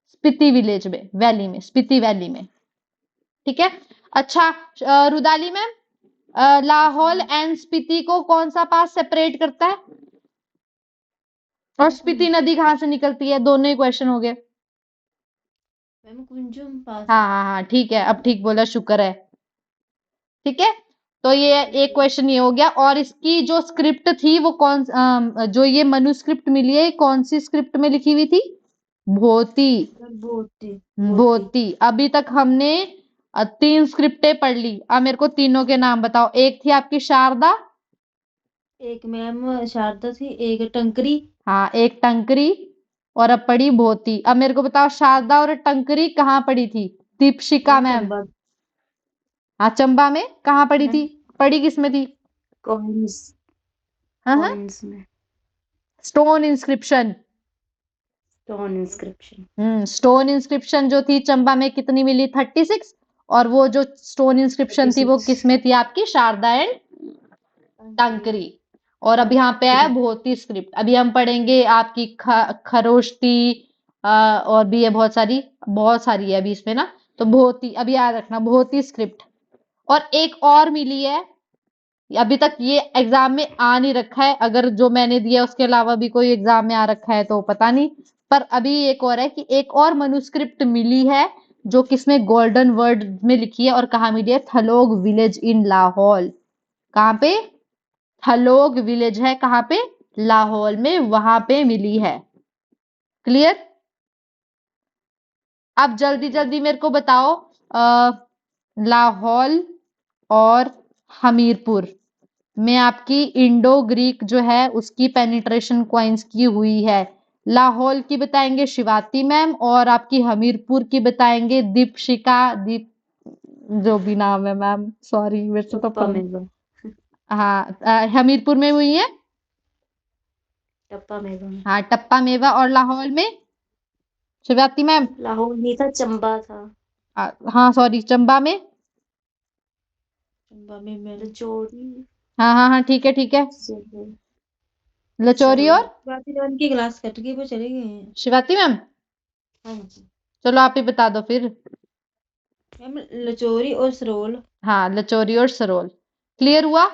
स्पीति विलेज में, वैली में, स्पीति वैली में। ठीक है, अच्छा रुदाली मैम, लाहौल एंड स्पीति को कौन सा पास सेपरेट करता है? और स्पीति नदी कहाँ से निकलती है? दोनों ही क्वेश्चन हो गए। मैम कुंजुम पास हाँ हाँ हाँ ठीक है, अब ठीक बोला, शुक्र है। ठीक है, तो ये एक क्वेश्चन ये हो गया। और इसकी जो स्क्रिप्ट थी वो जो ये मनुस्क्रिप्ट मिली है, कौन सी स्क्रिप्ट में लिखी हुई थी? भोती। बोती भोती। अभी तक हमने 3 स्क्रिप्टें पढ़ ली। अब मेरे को तीनों के नाम बताओ। एक थी आपकी शारदा। एक मैम शारदा थी, एक टंकरी, हाँ, एक टंकरी। और अब पढ़ी भोती। अब मेरे को बताओ, शारदा और टंकरी कहाँ पढ़ी थी? Deepshikha ma'am ma'am. चंबा, हाँ, चंबा में कहाँ पढ़ी मैम थी? पढ़ी किसमें थी? कॉइन्स, हाँ हाँ, कॉइन्स में stone inscription. Stone inscription, stone inscription जो थी चंबा में कितनी मिली? 36। और वो जो स्टोन इंस्क्रिप्शन थी वो 36 किसमें थी आपकी? शारदा एंड टंकरी। और अब यहाँ पे है भोती स्क्रिप्ट। अभी हम पढ़ेंगे आपकी खरोष्टी, और भी है बहुत सारी है अभी इसमें ना। तो भोती, अभी याद रखना, भोती स्क्रिप्ट। और एक और मिली है, अभी तक ये एग्जाम में आ नहीं रखा है। अगर जो मैंने दिया उसके अलावा भी कोई एग्जाम में आ रखा है तो पता नहीं। पर अभी एक और है कि एक और मनुस्क्रिप्ट मिली है जो किसमें गोल्डन वर्ड में लिखी है। और कहाँ मिली है? थलोग विलेज इन लाहौल। कहाँ पे? थलोग विलेज है कहाँ पे? लाहौल में, वहां पे मिली है। क्लियर? अब जल्दी जल्दी मेरे को बताओ, लाहौल और हमीरपुर में आपकी इंडो ग्रीक जो है उसकी पेनिट्रेशन क्वाइंस की हुई है। लाहौल की बताएंगे शिवाती मैम, और आपकी हमीरपुर की बताएंगे दीपशिका। दीप, जो भी नाम है मैम, सॉरी मेरे से तो टप्पा मेवा, हाँ, हमीरपुर में हुई है। टप्पा मेवा में, हाँ, टप्पा मेवा। और लाहौल में शिवाती मैम। लाहौर नहीं था, चंबा था, हाँ सॉरी, चंबा में। चंबा में मेरे चोरी हाँ हाँ हाँ ठीक है ठीक है। सरोल, लचौरी और बाकी तो उनकी क्लास कट गई, वो चले गए हैं। शिवाती मैम। हाँ जी चलो आप ही बता दो फिर। मैम, लचोरी और सरोल। हाँ, लचौरी और सरोल। क्लियर हुआ?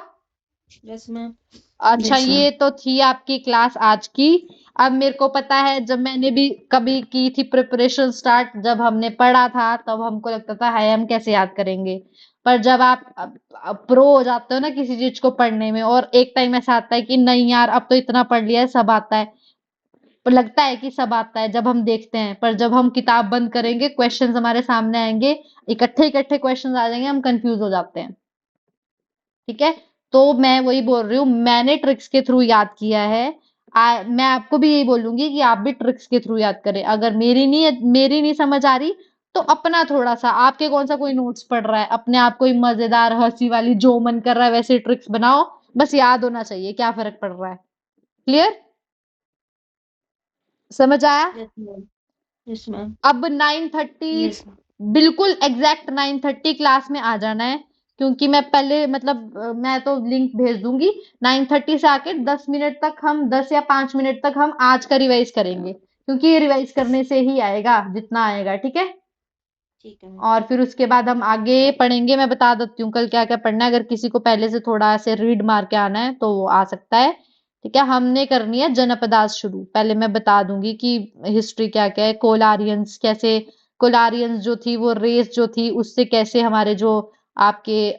Yes ma'am. अच्छा, यस मैम। ये तो थी आपकी क्लास आज की। अब मेरे को पता है, जब मैंने भी कभी की थी प्रिपरेशन स्टार्ट, जब हमने पढ़ा था तब हमको लगता था हाय हम कैसे याद करेंगे। पर जब आप प्रो हो जाते हो ना किसी चीज को पढ़ने में, और एक टाइम ऐसा आता है कि नहीं यार अब तो इतना पढ़ लिया है, सब आता है। पर लगता है कि सब आता है जब हम देखते हैं, पर जब हम किताब बंद करेंगे, क्वेश्चंस हमारे सामने आएंगे, इकट्ठे इकट्ठे क्वेश्चंस आ जाएंगे, हम कंफ्यूज हो जाते हैं। ठीक है, तो मैं वही बोल रही हूँ, मैंने ट्रिक्स के थ्रू याद किया है। मैं आपको भी यही बोलूंगी कि आप भी ट्रिक्स के थ्रू याद करें। अगर मेरी नहीं समझ आ रही तो अपना थोड़ा सा, आपके कौन सा कोई नोट्स पढ़ रहा है, अपने आप कोई मजेदार हंसी वाली जो मन कर रहा है वैसे ट्रिक्स बनाओ। बस याद होना चाहिए, क्या फर्क पड़ रहा है। क्लियर? समझ आया? Yes ma'am. Yes ma'am. अब 9:30, यस मैम। बिल्कुल एग्जैक्ट 9:30 क्लास में आ जाना है। क्योंकि मैं पहले मतलब मैं तो लिंक भेज दूंगी। 9:30 से आके 10 मिनट तक हम, 10 या 5 मिनट तक हम आज का रिवाइज करेंगे, क्योंकि ये रिवाइज करने से ही आएगा जितना आएगा। ठीक है, ठीक है मैम। और फिर उसके बाद हम आगे पढ़ेंगे। मैं बता देती हूँ कल क्या क्या पढ़ना है, अगर किसी को पहले से थोड़ा ऐसे रीड मार के आना है तो वो आ सकता है। ठीक है, हमने करनी है जनपदास शुरू। पहले मैं बता दूंगी कि हिस्ट्री क्या क्या है, कोलारियंस कैसे, कोलारियंस जो थी वो रेस जो थी, उससे कैसे हमारे जो आपके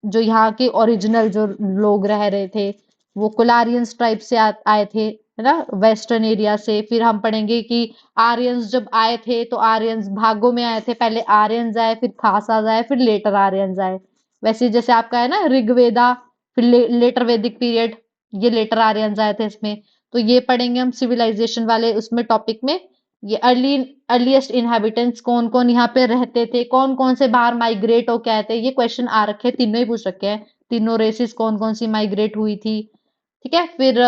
जो यहाँ के ओरिजिनल जो लोग रह रहे थे वो कोलारियंस ट्राइब से आए थे, है ना, वेस्टर्न एरिया से। फिर हम पढ़ेंगे कि आर्यंस जब आए थे तो आर्यंस भागों में आए थे, पहले आर्यंस आए, फिर खासास आए, फिर लेटर आर्यंस आए। वैसे जैसे आपका है ना ऋग्वेदा, फिर लेटर वैदिक पीरियड, ये लेटर आर्यंस आए थे इसमें। तो ये पढ़ेंगे हम सिविलाइजेशन वाले उसमें टॉपिक में। ये अर्लीस्ट इनहेबिटेंट्स कौन कौन यहाँ पे रहते थे, कौन कौन से बाहर माइग्रेट होके आए थे, ये क्वेश्चन आ रखे हैं, तीनों ही पूछ रखे हैं। तीनों रेसिस कौन कौन सी माइग्रेट हुई थी। ठीक है, फिर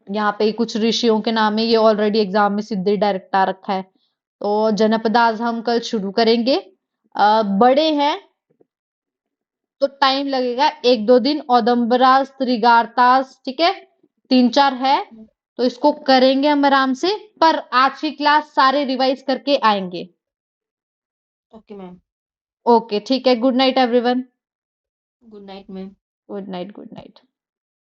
यहाँ पे कुछ ऋषियों के नाम है, ये ऑलरेडी एग्जाम में सीधे डायरेक्ट आ रखा है। तो जनपदास हम कल शुरू करेंगे। बड़े हैं तो टाइम लगेगा 1-2 दिन। औदंबरास, त्रिगारतास, ठीक है, 3-4 है, तो इसको करेंगे हम आराम से। पर आज की क्लास सारे रिवाइज करके आएंगे। Okay ma'am. ओके ठीक है, good night everyone. Good night ma'am. Good night, good night.